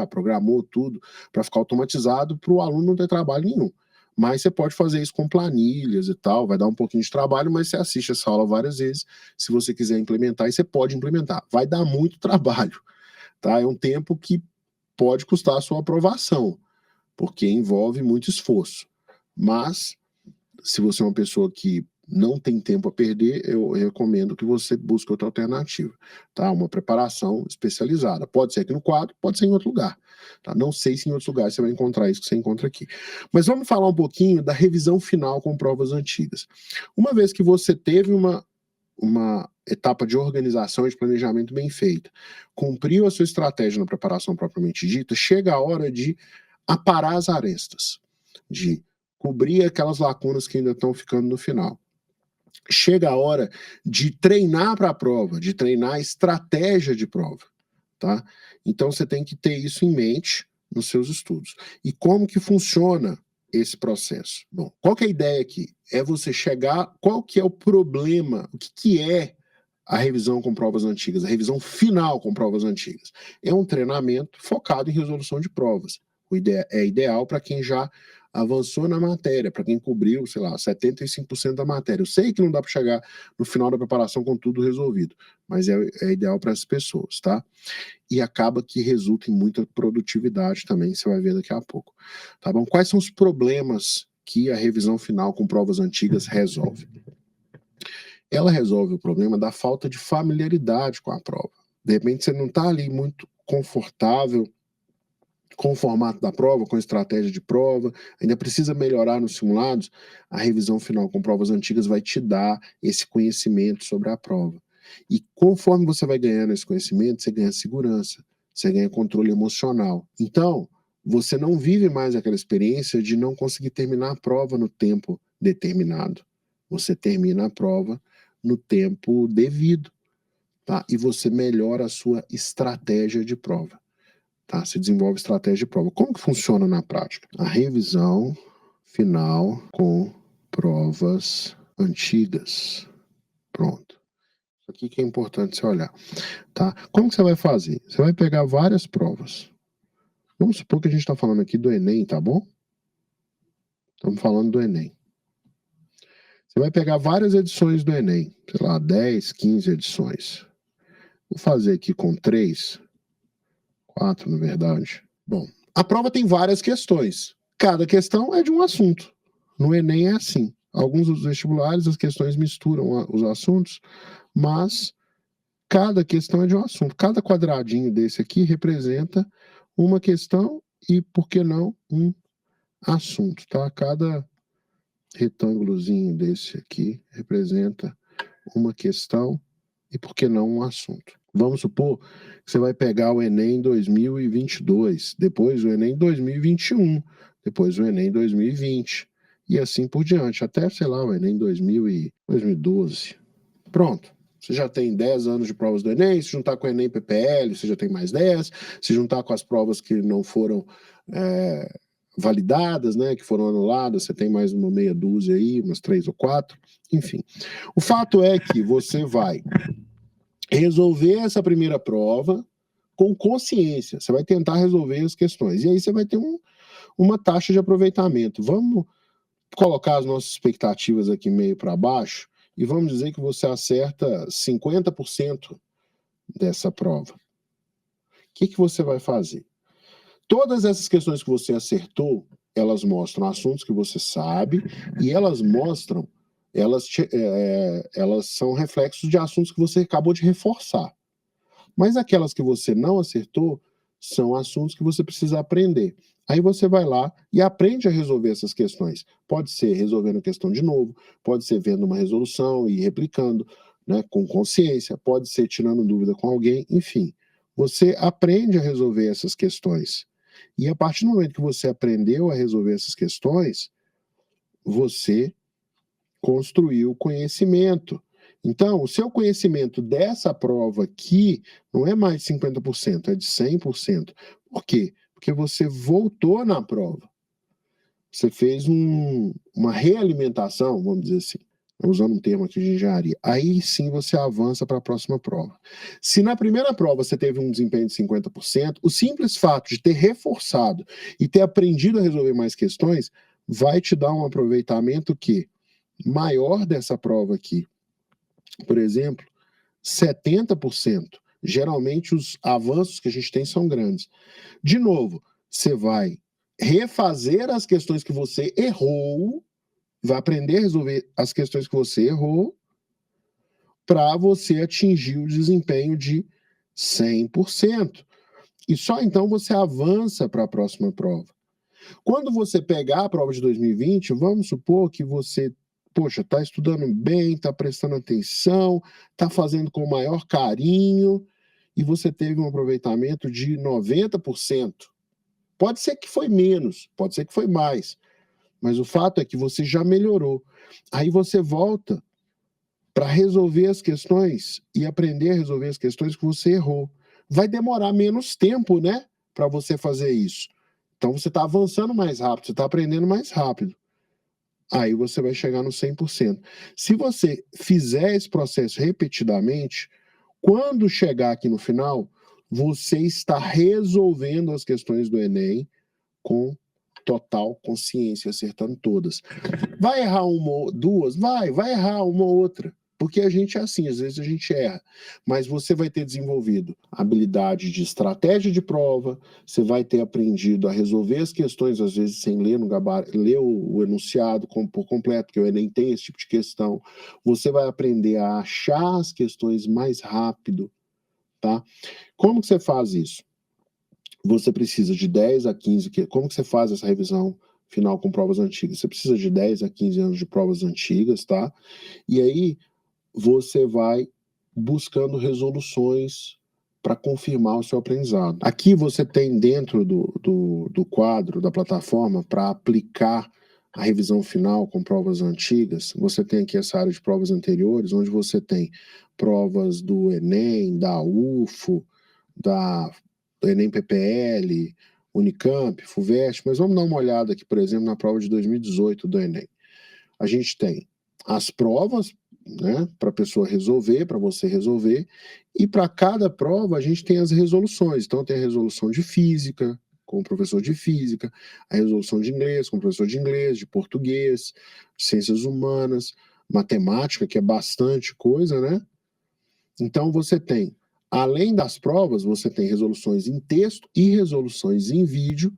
programou tudo para ficar automatizado para o aluno não ter trabalho nenhum. Mas você pode fazer isso com planilhas e tal, vai dar um pouquinho de trabalho, mas você assiste essa aula várias vezes, se você quiser implementar, e você pode implementar. Vai dar muito trabalho, tá? É um tempo que pode custar a sua aprovação, porque envolve muito esforço. Mas, se você é uma pessoa que não tem tempo a perder, eu recomendo que você busque outra alternativa, tá? Uma preparação especializada. Pode ser aqui no quadro, pode ser em outro lugar. Tá? Não sei se em outros lugares você vai encontrar isso que você encontra aqui. Mas vamos falar um pouquinho da revisão final com provas antigas. Uma vez que você teve uma etapa de organização e de planejamento bem feita, cumpriu a sua estratégia na preparação propriamente dita, chega a hora de aparar as arestas, de cobrir aquelas lacunas que ainda estão ficando no final. Chega a hora de treinar para a prova, de treinar a estratégia de prova, tá? Então você tem que ter isso em mente nos seus estudos. E como que funciona esse processo? Bom, qual que é a ideia aqui? É você chegar, qual que é o problema, o que é a revisão com provas antigas, a revisão final com provas antigas? É um treinamento focado em resolução de provas. É ideal para quem já avançou na matéria, para quem cobriu, sei lá, 75% da matéria. Eu sei que não dá para chegar no final da preparação com tudo resolvido, mas é ideal para essas pessoas, tá? E acaba que resulta em muita produtividade também, você vai ver daqui a pouco. Tá bom? Quais são os problemas que a revisão final com provas antigas resolve? Ela resolve o problema da falta de familiaridade com a prova. De repente você não está ali muito confortável com o formato da prova, com a estratégia de prova, ainda precisa melhorar nos simulados. A revisão final com provas antigas vai te dar esse conhecimento sobre a prova. E conforme você vai ganhando esse conhecimento, você ganha segurança, você ganha controle emocional. Então, você não vive mais aquela experiência de não conseguir terminar a prova no tempo determinado. Você termina a prova no tempo devido, tá? E você melhora a sua estratégia de prova. Tá? Se desenvolve estratégia de prova. Como que funciona na prática? A revisão final com provas antigas. Pronto. Isso aqui que é importante você olhar. Tá? Como que você vai fazer? Você vai pegar várias provas. Vamos supor que a gente está falando aqui do Enem, tá bom? Estamos falando do Enem. Você vai pegar várias edições do Enem. Sei lá, 10, 15 edições. Vou fazer aqui com 3, 4, na verdade. Bom, a prova tem várias questões. Cada questão é de um assunto. No Enem é assim. Alguns dos vestibulares, as questões misturam os assuntos, mas cada questão é de um assunto. Cada quadradinho desse aqui representa uma questão e, por que não, um assunto, tá? Cada retângulozinho desse aqui representa uma questão e, por que não, um assunto. Vamos supor que você vai pegar o Enem 2022, depois o Enem 2021, depois o Enem 2020, e assim por diante, até, sei lá, o Enem 2012. Pronto. Você já tem 10 anos de provas do Enem, se juntar com o Enem PPL, você já tem mais 10, se juntar com as provas que não foram validadas, né, que foram anuladas, você tem mais uma meia dúzia aí, umas 3 ou 4, enfim. O fato é que você vai resolver essa primeira prova com consciência, você vai tentar resolver as questões, e aí você vai ter uma taxa de aproveitamento. Vamos colocar as nossas expectativas aqui meio para baixo, e vamos dizer que você acerta 50% dessa prova. O que você vai fazer? Todas essas questões que você acertou, elas mostram assuntos que você sabe, e elas mostram, elas são reflexos de assuntos que você acabou de reforçar. Mas aquelas que você não acertou, são assuntos que você precisa aprender. Aí você vai lá e aprende a resolver essas questões. Pode ser resolvendo a questão de novo, pode ser vendo uma resolução e replicando, né, com consciência, pode ser tirando dúvida com alguém, enfim. Você aprende a resolver essas questões. E a partir do momento que você aprendeu a resolver essas questões, você construiu conhecimento. Então, o seu conhecimento dessa prova aqui não é mais de 50%, é de 100%. Por quê? Porque você voltou na prova. Você fez uma realimentação, vamos dizer assim, usando um termo aqui de engenharia. Aí sim você avança para a próxima prova. Se na primeira prova você teve um desempenho de 50%, o simples fato de ter reforçado e ter aprendido a resolver mais questões vai te dar um aproveitamento que maior dessa prova aqui. Por exemplo, 70%. Geralmente os avanços que a gente tem são grandes. De novo, você vai refazer as questões que você errou, vai aprender a resolver as questões que você errou, para você atingir o desempenho de 100%. E só então você avança para a próxima prova. Quando você pegar a prova de 2020, vamos supor que você, poxa, está estudando bem, está prestando atenção, está fazendo com o maior carinho, e você teve um aproveitamento de 90%. Pode ser que foi menos, pode ser que foi mais, mas o fato é que você já melhorou. Aí você volta para resolver as questões e aprender a resolver as questões que você errou. Vai demorar menos tempo, né, para você fazer isso. Então você está avançando mais rápido, você está aprendendo mais rápido. Aí você vai chegar no 100%. Se você fizer esse processo repetidamente, quando chegar aqui no final, você está resolvendo as questões do Enem com total consciência, acertando todas. Vai errar uma ou duas? Vai errar uma ou outra. Porque a gente é assim, às vezes a gente erra. Mas você vai ter desenvolvido habilidade de estratégia de prova, você vai ter aprendido a resolver as questões, às vezes sem ler, ler o enunciado por completo, porque o Enem tem esse tipo de questão. Você vai aprender a achar as questões mais rápido, tá? Como que você faz isso? Você precisa de 10 a 15... Como que você faz essa revisão final com provas antigas? Você precisa de 10 a 15 anos de provas antigas, tá? E aí você vai buscando resoluções para confirmar o seu aprendizado. Aqui você tem dentro do quadro da plataforma para aplicar a revisão final com provas antigas. Você tem aqui essa área de provas anteriores, onde você tem provas do Enem, da UFO, do Enem PPL, Unicamp, FUVEST, mas vamos dar uma olhada aqui, por exemplo, na prova de 2018 do Enem. A gente tem as provas, né, para a pessoa resolver, para você resolver, e para cada prova a gente tem as resoluções. Então tem a resolução de física, com o professor de física, a resolução de inglês, com o professor de inglês, de português, de ciências humanas, matemática, que é bastante coisa, né? Então você tem, além das provas, você tem resoluções em texto e resoluções em vídeo,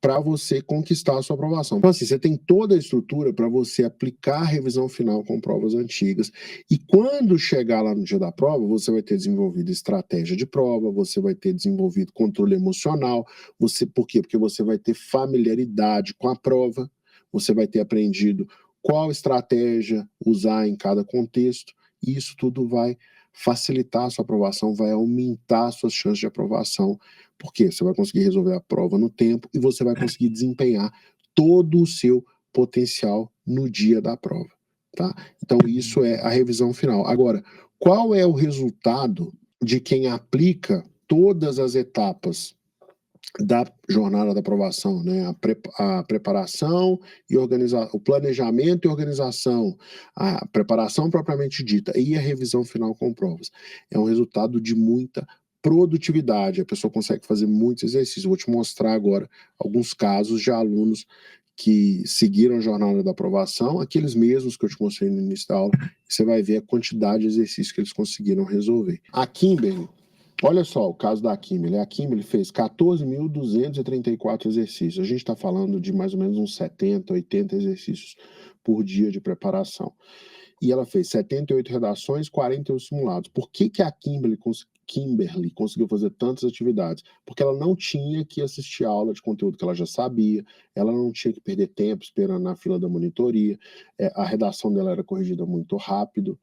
para você conquistar a sua aprovação. Então, assim, você tem toda a estrutura para você aplicar a revisão final com provas antigas. E quando chegar lá no dia da prova, você vai ter desenvolvido estratégia de prova, você vai ter desenvolvido controle emocional. Por quê? Porque você vai ter familiaridade com a prova, você vai ter aprendido qual estratégia usar em cada contexto, e isso tudo vai facilitar a sua aprovação, vai aumentar suas chances de aprovação, porque você vai conseguir resolver a prova no tempo e você vai conseguir desempenhar todo o seu potencial no dia da prova, tá? Então isso é a revisão final. Agora, qual é o resultado de quem aplica todas as etapas da jornada da aprovação, né? A preparação e o planejamento e organização, a preparação propriamente dita e a revisão final com provas. É um resultado de muita produtividade, a pessoa consegue fazer muitos exercícios. Vou te mostrar agora alguns casos de alunos que seguiram a jornada da aprovação, aqueles mesmos que eu te mostrei no início da aula, você vai ver a quantidade de exercícios que eles conseguiram resolver. A Kimberly, olha só o caso da Kimberly. A Kimberly fez 14.234 exercícios. A gente está falando de mais ou menos uns 70, 80 exercícios por dia de preparação. E ela fez 78 redações, 41 simulados. Por que a Kimberly conseguiu fazer tantas atividades? Porque ela não tinha que assistir a aula de conteúdo que ela já sabia, ela não tinha que perder tempo esperando na fila da monitoria, a redação dela era corrigida muito rápido.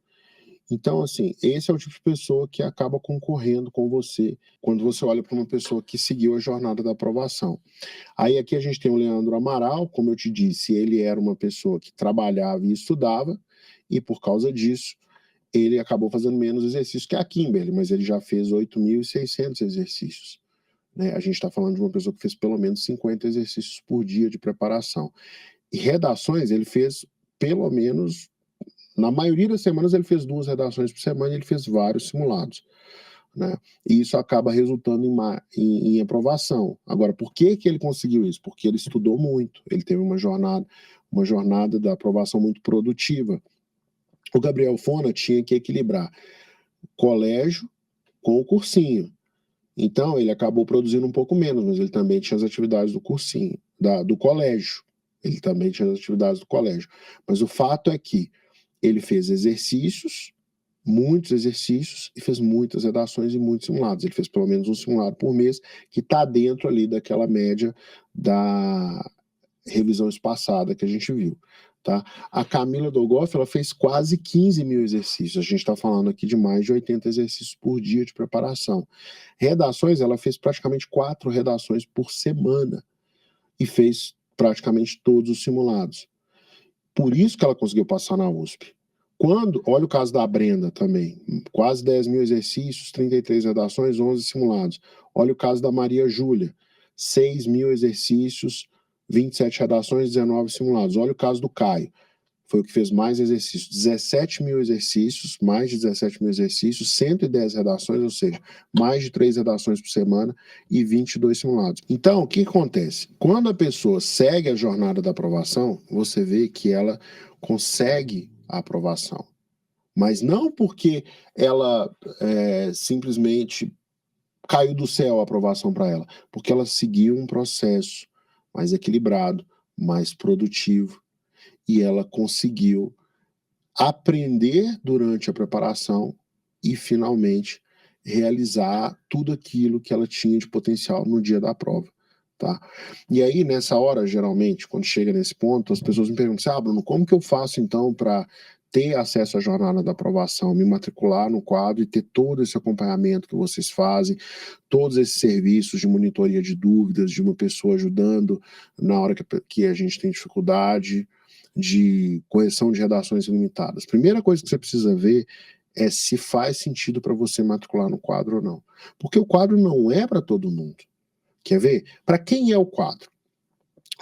Então, assim, esse é o tipo de pessoa que acaba concorrendo com você quando você olha para uma pessoa que seguiu a jornada da aprovação. Aí aqui a gente tem o Leandro Amaral, como eu te disse, ele era uma pessoa que trabalhava e estudava, e por causa disso, ele acabou fazendo menos exercícios que a Kimberly, mas ele já fez 8.600 exercícios. Né? A gente está falando de uma pessoa que fez pelo menos 50 exercícios por dia de preparação. E redações, ele fez pelo menos, na maioria das semanas ele fez 2 redações por semana e ele fez vários simulados. Né? E isso acaba resultando em aprovação. Agora, por que ele conseguiu isso? Porque ele estudou muito, ele teve uma jornada da aprovação muito produtiva. O Gabriel Fona tinha que equilibrar colégio com o cursinho. Então, ele acabou produzindo um pouco menos, mas ele também tinha as atividades do cursinho, do colégio. Ele também tinha as atividades do colégio. Mas o fato é que ele fez exercícios, muitos exercícios, e fez muitas redações e muitos simulados. Ele fez pelo menos um simulado por mês, que está dentro ali daquela média da revisão espaçada que a gente viu. Tá? A Camila Dolgoff, ela fez quase 15 mil exercícios. A gente está falando aqui de mais de 80 exercícios por dia de preparação. Redações, ela fez praticamente 4 redações por semana e fez praticamente todos os simulados. Por isso que ela conseguiu passar na USP. Olha o caso da Brenda também, quase 10 mil exercícios, 33 redações, 11 simulados. Olha o caso da Maria Júlia, 6 mil exercícios, 27 redações, 19 simulados. Olha o caso do Caio, foi o que fez mais exercícios, 17 mil exercícios, mais de 17 mil exercícios, 110 redações, ou seja, mais de 3 redações por semana e 22 simulados. Então, o que acontece? Quando a pessoa segue a jornada da aprovação, você vê que ela consegue a aprovação. Mas não porque ela simplesmente caiu do céu a aprovação para ela, porque ela seguiu um processo mais equilibrado, mais produtivo, e ela conseguiu aprender durante a preparação e, finalmente, realizar tudo aquilo que ela tinha de potencial no dia da prova. Tá? E aí, nessa hora, geralmente, quando chega nesse ponto, as pessoas me perguntam assim, Bruno, como que eu faço, então, para ter acesso à jornada da aprovação, me matricular no quadro e ter todo esse acompanhamento que vocês fazem, todos esses serviços de monitoria de dúvidas, de uma pessoa ajudando na hora que a gente tem dificuldade, de correção de redações ilimitadas. Primeira coisa que você precisa ver é se faz sentido para você matricular no quadro ou não. Porque o quadro não é para todo mundo. Quer ver? Para quem é o quadro?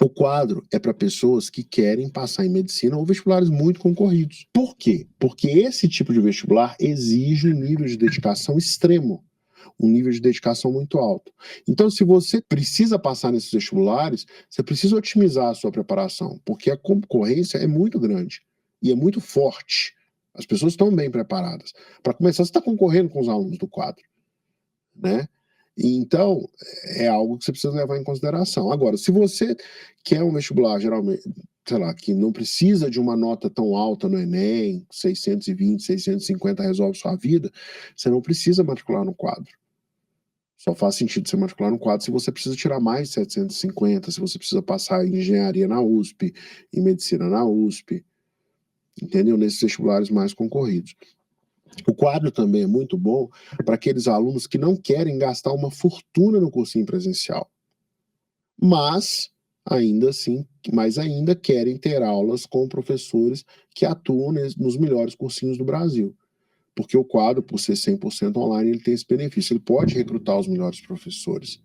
O quadro é para pessoas que querem passar em medicina ou vestibulares muito concorridos. Por quê? Porque esse tipo de vestibular exige um nível de dedicação extremo, um nível de dedicação muito alto. Então, se você precisa passar nesses vestibulares, você precisa otimizar a sua preparação, porque a concorrência é muito grande e é muito forte. As pessoas estão bem preparadas. Para começar, você está concorrendo com os alunos do quadro, né? Então, é algo que você precisa levar em consideração. Agora, se você quer um vestibular, geralmente, sei lá, que não precisa de uma nota tão alta no Enem, 620, 650 resolve sua vida, você não precisa matricular no quadro. Só faz sentido você matricular no quadro se você precisa tirar mais de 750, se você precisa passar em engenharia na USP, em medicina na USP, entendeu? Nesses vestibulares mais concorridos. O quadro também é muito bom para aqueles alunos que não querem gastar uma fortuna no cursinho presencial, mas ainda querem ter aulas com professores que atuam nos melhores cursinhos do Brasil. Porque o quadro, por ser 100% online, ele tem esse benefício. Ele pode recrutar os melhores professores,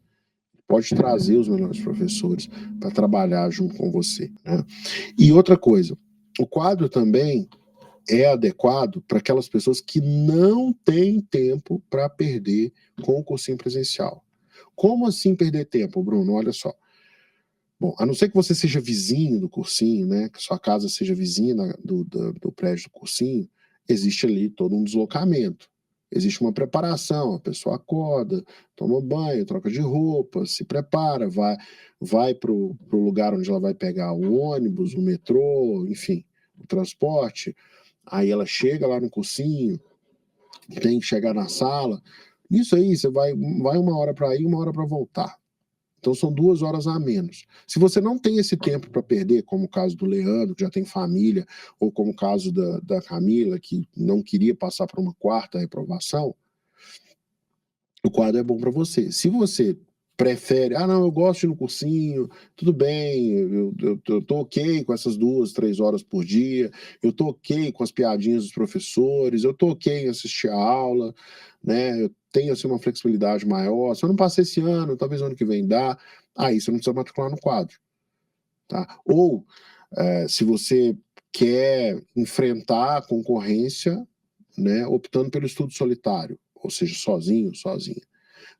pode trazer os melhores professores para trabalhar junto com você, né? E outra coisa, o quadro também é adequado para aquelas pessoas que não têm tempo para perder com o cursinho presencial. Como assim perder tempo, Bruno? Olha só. Bom, a não ser que você seja vizinho do cursinho, né, que sua casa seja vizinha do prédio do cursinho, existe ali todo um deslocamento. Existe uma preparação, a pessoa acorda, toma banho, troca de roupa, se prepara, vai para o lugar onde ela vai pegar o ônibus, o metrô, enfim, o transporte. Aí ela chega lá no cursinho, tem que chegar na sala. Isso aí, você vai 1 hora para ir, 1 hora para voltar. Então são 2 horas a menos. Se você não tem esse tempo para perder, como o caso do Leandro, que já tem família, ou como o caso da Camila, que não queria passar por uma 4ª reprovação, o quadro é bom para você. Se você prefere, não, eu gosto de ir no cursinho, tudo bem, eu tô ok com essas 2, 3 horas por dia, eu tô ok com as piadinhas dos professores, eu tô ok em assistir a aula, né, eu tenho assim uma flexibilidade maior, se eu não passei esse ano, talvez ano que vem dá, aí você não precisa matricular no quadro, tá? Ou, se você quer enfrentar a concorrência, né, optando pelo estudo solitário, ou seja, sozinho, sozinha.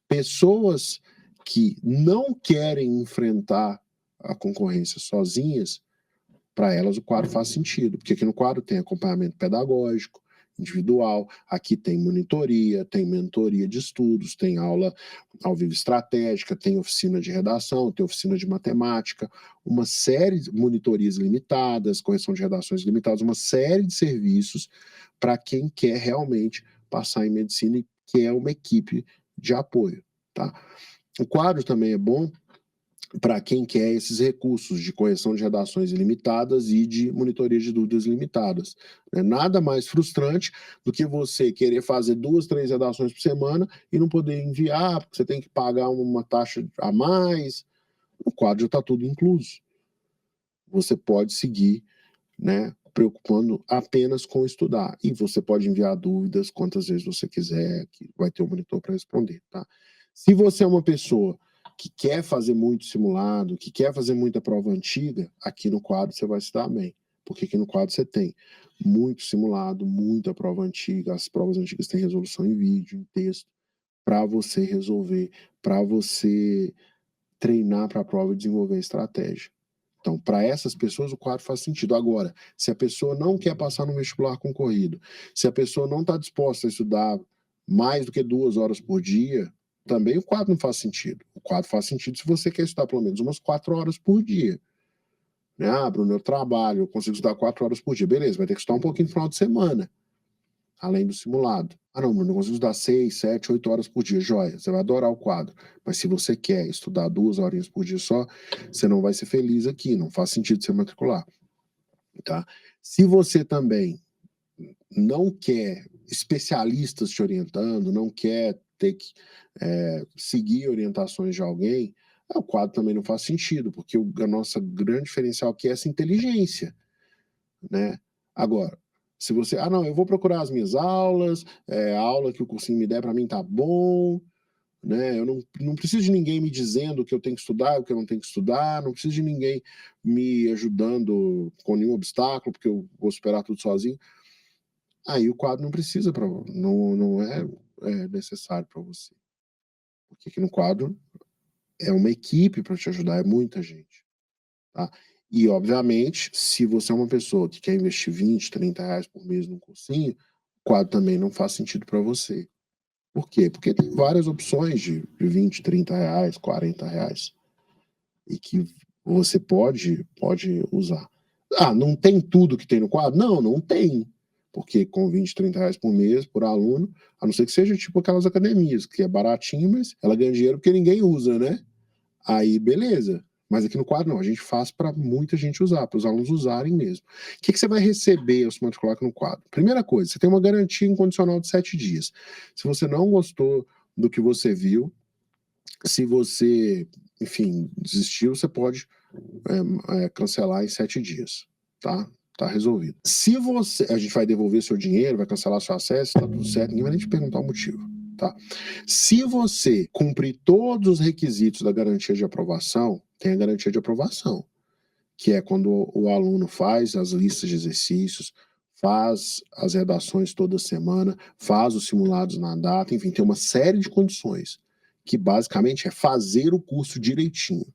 Pessoas que não querem enfrentar a concorrência sozinhas, para elas o quadro faz sentido, porque aqui no quadro tem acompanhamento pedagógico, individual, aqui tem monitoria, tem mentoria de estudos, tem aula ao vivo estratégica, tem oficina de redação, tem oficina de matemática, uma série de monitorias limitadas, correção de redações limitadas, uma série de serviços para quem quer realmente passar em medicina e quer uma equipe de apoio, tá? O quadro também é bom para quem quer esses recursos de correção de redações ilimitadas e de monitoria de dúvidas limitadas. Nada mais frustrante do que você querer fazer 2, 3 redações por semana e não poder enviar, porque você tem que pagar uma taxa a mais. O quadro já está tudo incluso. Você pode seguir, né, preocupando apenas com estudar. E você pode enviar dúvidas quantas vezes você quiser, que vai ter um monitor para responder, tá? Se você é uma pessoa que quer fazer muito simulado, que quer fazer muita prova antiga, aqui no quadro você vai se dar bem. Porque aqui no quadro você tem muito simulado, muita prova antiga, as provas antigas têm resolução em vídeo, em texto, para você resolver, para você treinar para a prova e desenvolver estratégia. Então, para essas pessoas, o quadro faz sentido. Agora, se a pessoa não quer passar no vestibular concorrido, se a pessoa não está disposta a estudar mais do que 2 horas por dia, também o quadro não faz sentido. O quadro faz sentido se você quer estudar pelo menos umas 4 horas por dia. Né? Bruno, eu trabalho, eu consigo estudar 4 horas por dia. Beleza, vai ter que estudar um pouquinho no final de semana, além do simulado. Não, Bruno, eu consigo estudar 6, 7, 8 horas por dia. Joia, você vai adorar o quadro. Mas se você quer estudar 2 horinhas por dia só, você não vai ser feliz aqui, não faz sentido você matricular. Tá? Se você também não quer especialistas te orientando, não quer ter que seguir orientações de alguém, o quadro também não faz sentido, porque a nossa grande diferencial aqui é essa inteligência, né? Agora, se você, não, eu vou procurar as minhas aulas, a aula que o cursinho me der para mim tá bom, né? Eu não preciso de ninguém me dizendo o que eu tenho que estudar, o que eu não tenho que estudar, não preciso de ninguém me ajudando com nenhum obstáculo, porque eu vou superar tudo sozinho. Aí o quadro não precisa, não é necessário para você. Porque aqui no quadro é uma equipe para te ajudar, é muita gente. Tá? E, obviamente, se você é uma pessoa que quer investir 20, 30 reais por mês num cursinho, o quadro também não faz sentido para você. Por quê? Porque tem várias opções de 20, 30 reais, 40 reais. E que você pode usar. Não tem tudo que tem no quadro? Não tem. Porque com 20, 30 reais por mês, por aluno, a não ser que seja tipo aquelas academias, que é baratinho, mas ela ganha dinheiro porque ninguém usa, né? Aí, beleza. Mas aqui no quadro, não. A gente faz para muita gente usar, para os alunos usarem mesmo. O que você vai receber ao se matricular aqui no quadro? Primeira coisa, você tem uma garantia incondicional de 7 dias. Se você não gostou do que você viu, se você, enfim, desistiu, você pode cancelar em 7 dias, tá? Tá resolvido. Se você, a gente vai devolver seu dinheiro, vai cancelar seu acesso, tá tudo certo, ninguém vai nem te perguntar o motivo, tá? Se você cumprir todos os requisitos da garantia de aprovação, tem a garantia de aprovação, que é quando o aluno faz as listas de exercícios, faz as redações toda semana, faz os simulados na data, enfim, tem uma série de condições, que basicamente é fazer o curso direitinho,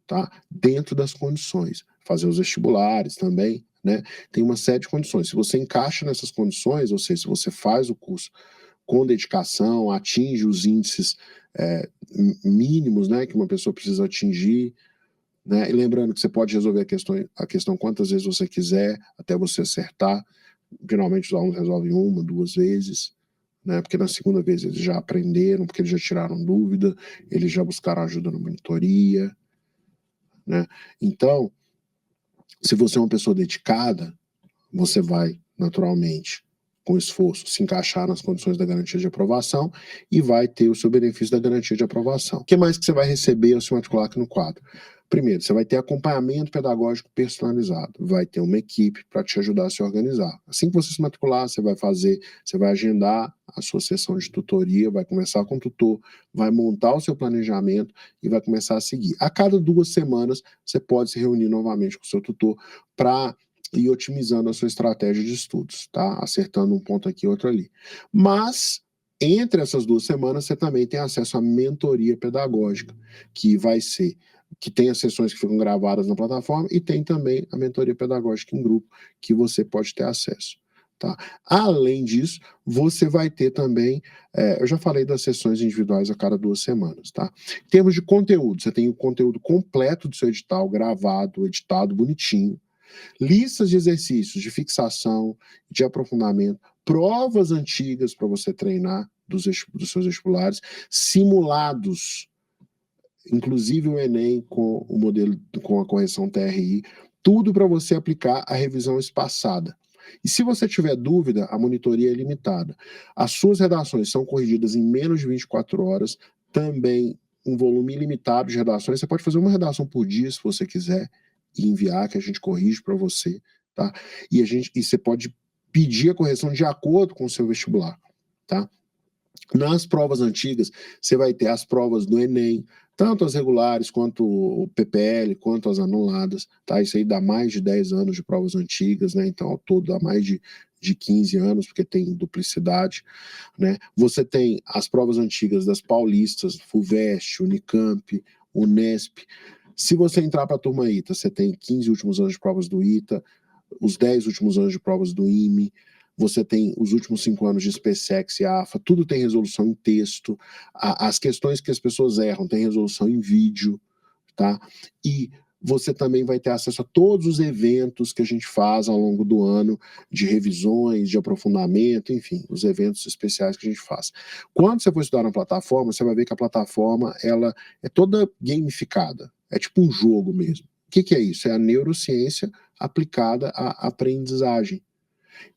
tá? Dentro das condições. Fazer os vestibulares também, né? Tem uma série de condições. Se você encaixa nessas condições, ou seja, se você faz o curso com dedicação, atinge os índices mínimos, né, que uma pessoa precisa atingir, né? E lembrando que você pode resolver a questão quantas vezes você quiser, até você acertar. Geralmente os alunos resolvem 1, 2 vezes, né? Porque na segunda vez eles já aprenderam, porque eles já tiraram dúvida, eles já buscaram ajuda na monitoria, né? Então, se você é uma pessoa dedicada, você vai, naturalmente, com esforço, se encaixar nas condições da garantia de aprovação e vai ter o seu benefício da garantia de aprovação. O que mais que você vai receber ao se matricular aqui no quadro? Primeiro, você vai ter acompanhamento pedagógico personalizado, vai ter uma equipe para te ajudar a se organizar. Assim que você se matricular, você vai agendar a sua sessão de tutoria, vai conversar com o tutor, vai montar o seu planejamento e vai começar a seguir. A cada 2 semanas, você pode se reunir novamente com o seu tutor para ir otimizando a sua estratégia de estudos, tá? Acertando um ponto aqui, outro ali. Mas, entre essas 2 semanas, você também tem acesso à mentoria pedagógica, que tem as sessões que ficam gravadas na plataforma e tem também a mentoria pedagógica em grupo, que você pode ter acesso. Tá? Além disso, você vai ter também, eu já falei das sessões individuais a cada 2 semanas, tá? Em termos de conteúdo, você tem o conteúdo completo do seu edital, gravado, editado, bonitinho, listas de exercícios de fixação, de aprofundamento, provas antigas para você treinar dos seus vestibulares, simulados, inclusive o Enem com o modelo, com a correção TRI, tudo para você aplicar a revisão espaçada. E se você tiver dúvida, a monitoria é limitada. As suas redações são corrigidas em menos de 24 horas, também um volume ilimitado de redações. Você pode fazer uma redação por dia, se você quiser, e enviar, que a gente corrige para você, tá? E você pode pedir a correção de acordo com o seu vestibular, tá? Nas provas antigas, você vai ter as provas do Enem, tanto as regulares, quanto o PPL, quanto as anuladas, tá? Isso aí dá mais de 10 anos de provas antigas, né? Então, ao todo dá mais de 15 anos, porque tem duplicidade, né? Você tem as provas antigas das paulistas, FUVEST, Unicamp, Unesp. Se você entrar para a turma ITA, você tem 15 últimos anos de provas do ITA, os 10 últimos anos de provas do IME, você tem os últimos 5 anos de SPSEX e AFA, tudo tem resolução em texto, as questões que as pessoas erram tem resolução em vídeo, tá? E você também vai ter acesso a todos os eventos que a gente faz ao longo do ano, de revisões, de aprofundamento, enfim, os eventos especiais que a gente faz. Quando você for estudar na plataforma, você vai ver que a plataforma, ela é toda gamificada, é tipo um jogo mesmo. O que é isso? É a neurociência aplicada à aprendizagem.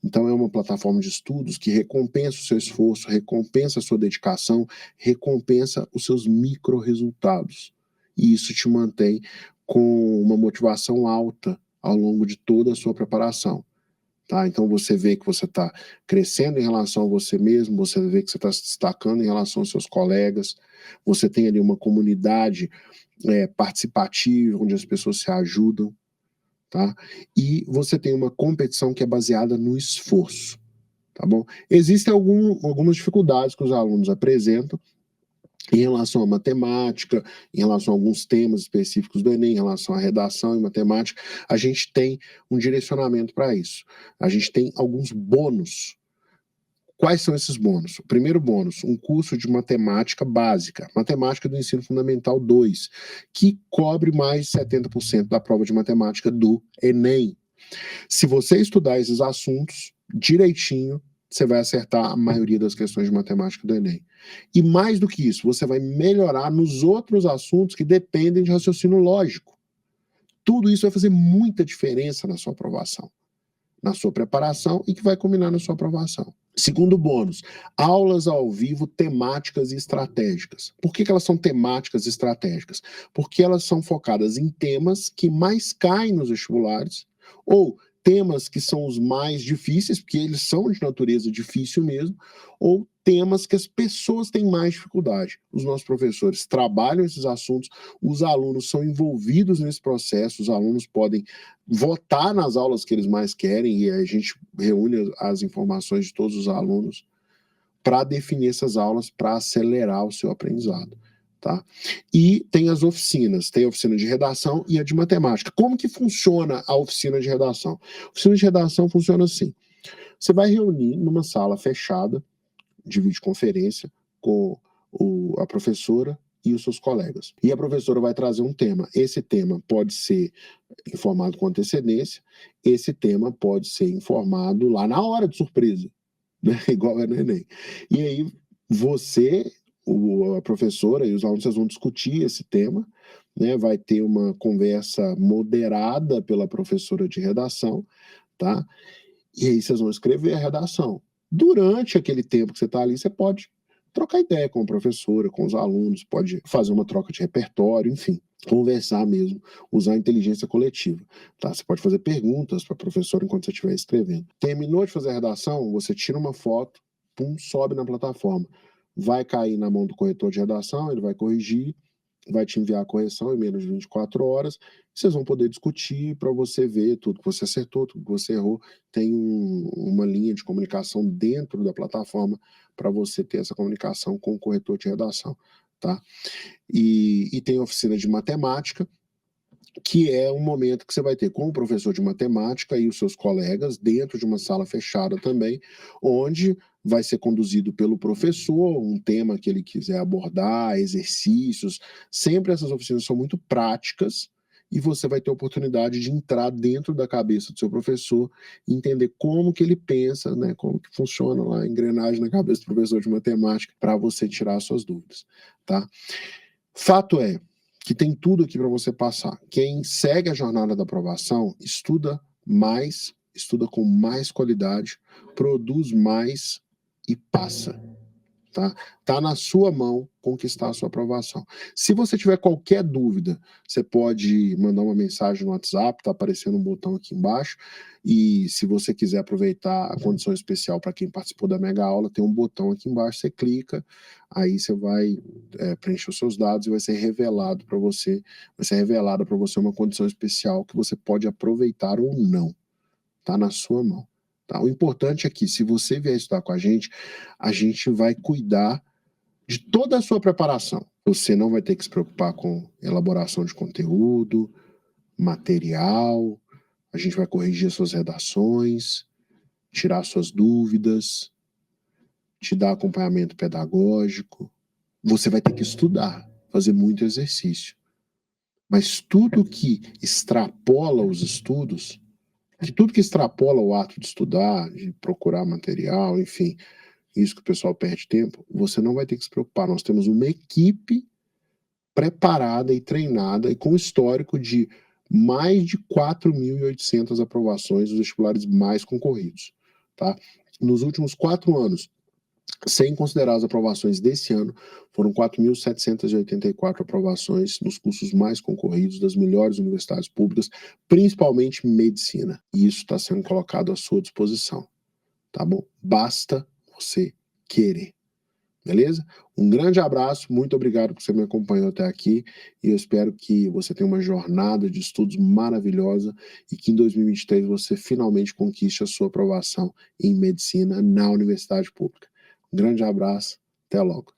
Então é uma plataforma de estudos que recompensa o seu esforço, recompensa a sua dedicação, recompensa os seus micro-resultados. E isso te mantém com uma motivação alta ao longo de toda a sua preparação. Tá? Então você vê que você está crescendo em relação a você mesmo, você vê que você está se destacando em relação aos seus colegas, você tem ali uma comunidade participativa, onde as pessoas se ajudam. Tá? E você tem uma competição que é baseada no esforço, tá bom? Existem algumas dificuldades que os alunos apresentam em relação à matemática, em relação a alguns temas específicos do Enem, em relação à redação e matemática. A gente tem um direcionamento para isso. A gente tem alguns bônus. Quais são esses bônus? O primeiro bônus, um curso de matemática básica, matemática do ensino fundamental 2, que cobre mais de 70% da prova de matemática do Enem. Se você estudar esses assuntos direitinho, você vai acertar a maioria das questões de matemática do Enem. E mais do que isso, você vai melhorar nos outros assuntos que dependem de raciocínio lógico. Tudo isso vai fazer muita diferença na sua aprovação, na sua preparação e que vai culminar na sua aprovação. Segundo bônus, aulas ao vivo temáticas e estratégicas. Por que elas são temáticas e estratégicas? Porque elas são focadas em temas que mais caem nos vestibulares, ou temas que são os mais difíceis, porque eles são de natureza difícil mesmo, ou temas que as pessoas têm mais dificuldade. Os nossos professores trabalham esses assuntos, os alunos são envolvidos nesse processo, os alunos podem votar nas aulas que eles mais querem, e a gente reúne as informações de todos os alunos para definir essas aulas, para acelerar o seu aprendizado. Tá? E tem as oficinas, tem a oficina de redação e a de matemática. Como que funciona a oficina de redação? A oficina de redação funciona assim: você vai reunir numa sala fechada, de videoconferência, com a professora e os seus colegas. E a professora vai trazer um tema. Esse tema pode ser informado com antecedência, esse tema pode ser informado lá na hora, de surpresa. né? Igual é no Enem. E aí você, a professora e os alunos, vocês vão discutir esse tema, né? Vai ter uma conversa moderada pela professora de redação, tá? E aí vocês vão escrever a redação. Durante aquele tempo que você está ali, você pode trocar ideia com a professora, com os alunos, pode fazer uma troca de repertório, enfim, conversar mesmo, usar a inteligência coletiva. Tá? Você pode fazer perguntas para a professora enquanto você estiver escrevendo. Terminou de fazer a redação, você tira uma foto, pum, sobe na plataforma. Vai cair na mão do corretor de redação, ele vai corrigir, vai te enviar a correção em menos de 24 horas, vocês vão poder discutir para você ver tudo que você acertou, tudo que você errou. Tem uma linha de comunicação dentro da plataforma para você ter essa comunicação com o corretor de redação, tá? E tem oficina de matemática, que é um momento que você vai ter com o professor de matemática e os seus colegas dentro de uma sala fechada também, onde vai ser conduzido pelo professor, um tema que ele quiser abordar, exercícios. Sempre essas oficinas são muito práticas e você vai ter a oportunidade de entrar dentro da cabeça do seu professor, entender como que ele pensa, né, como que funciona lá a engrenagem na cabeça do professor de matemática, para você tirar suas dúvidas, tá? Fato é que tem tudo aqui para você passar. Quem segue a jornada da aprovação estuda mais, estuda com mais qualidade, produz mais e passa. Tá na sua mão conquistar a sua aprovação. Se você tiver qualquer dúvida, você pode mandar uma mensagem no WhatsApp, tá aparecendo um botão aqui embaixo, e se você quiser aproveitar a condição especial para quem participou da mega aula, tem um botão aqui embaixo, você clica, aí você vai preencher os seus dados e vai ser revelada para você uma condição especial que você pode aproveitar ou não. Tá na sua mão. Tá? O importante é que, se você vier estudar com a gente vai cuidar de toda a sua preparação. Você não vai ter que se preocupar com elaboração de conteúdo, material, a gente vai corrigir as suas redações, tirar suas dúvidas, te dar acompanhamento pedagógico. Você vai ter que estudar, fazer muito exercício. Mas tudo que extrapola os estudos, que tudo que extrapola o ato de estudar, de procurar material, enfim, isso que o pessoal perde tempo, você não vai ter que se preocupar. Nós temos uma equipe preparada e treinada e com histórico de mais de 4.800 aprovações dos vestibulares mais concorridos, tá? Nos últimos 4 anos, sem considerar as aprovações desse ano, foram 4.784 aprovações nos cursos mais concorridos das melhores universidades públicas, principalmente medicina. E isso está sendo colocado à sua disposição, tá bom? Basta você querer, beleza? Um grande abraço, muito obrigado por você me acompanhar até aqui, e eu espero que você tenha uma jornada de estudos maravilhosa e que em 2023 você finalmente conquiste a sua aprovação em medicina na universidade pública. Um grande abraço, até logo.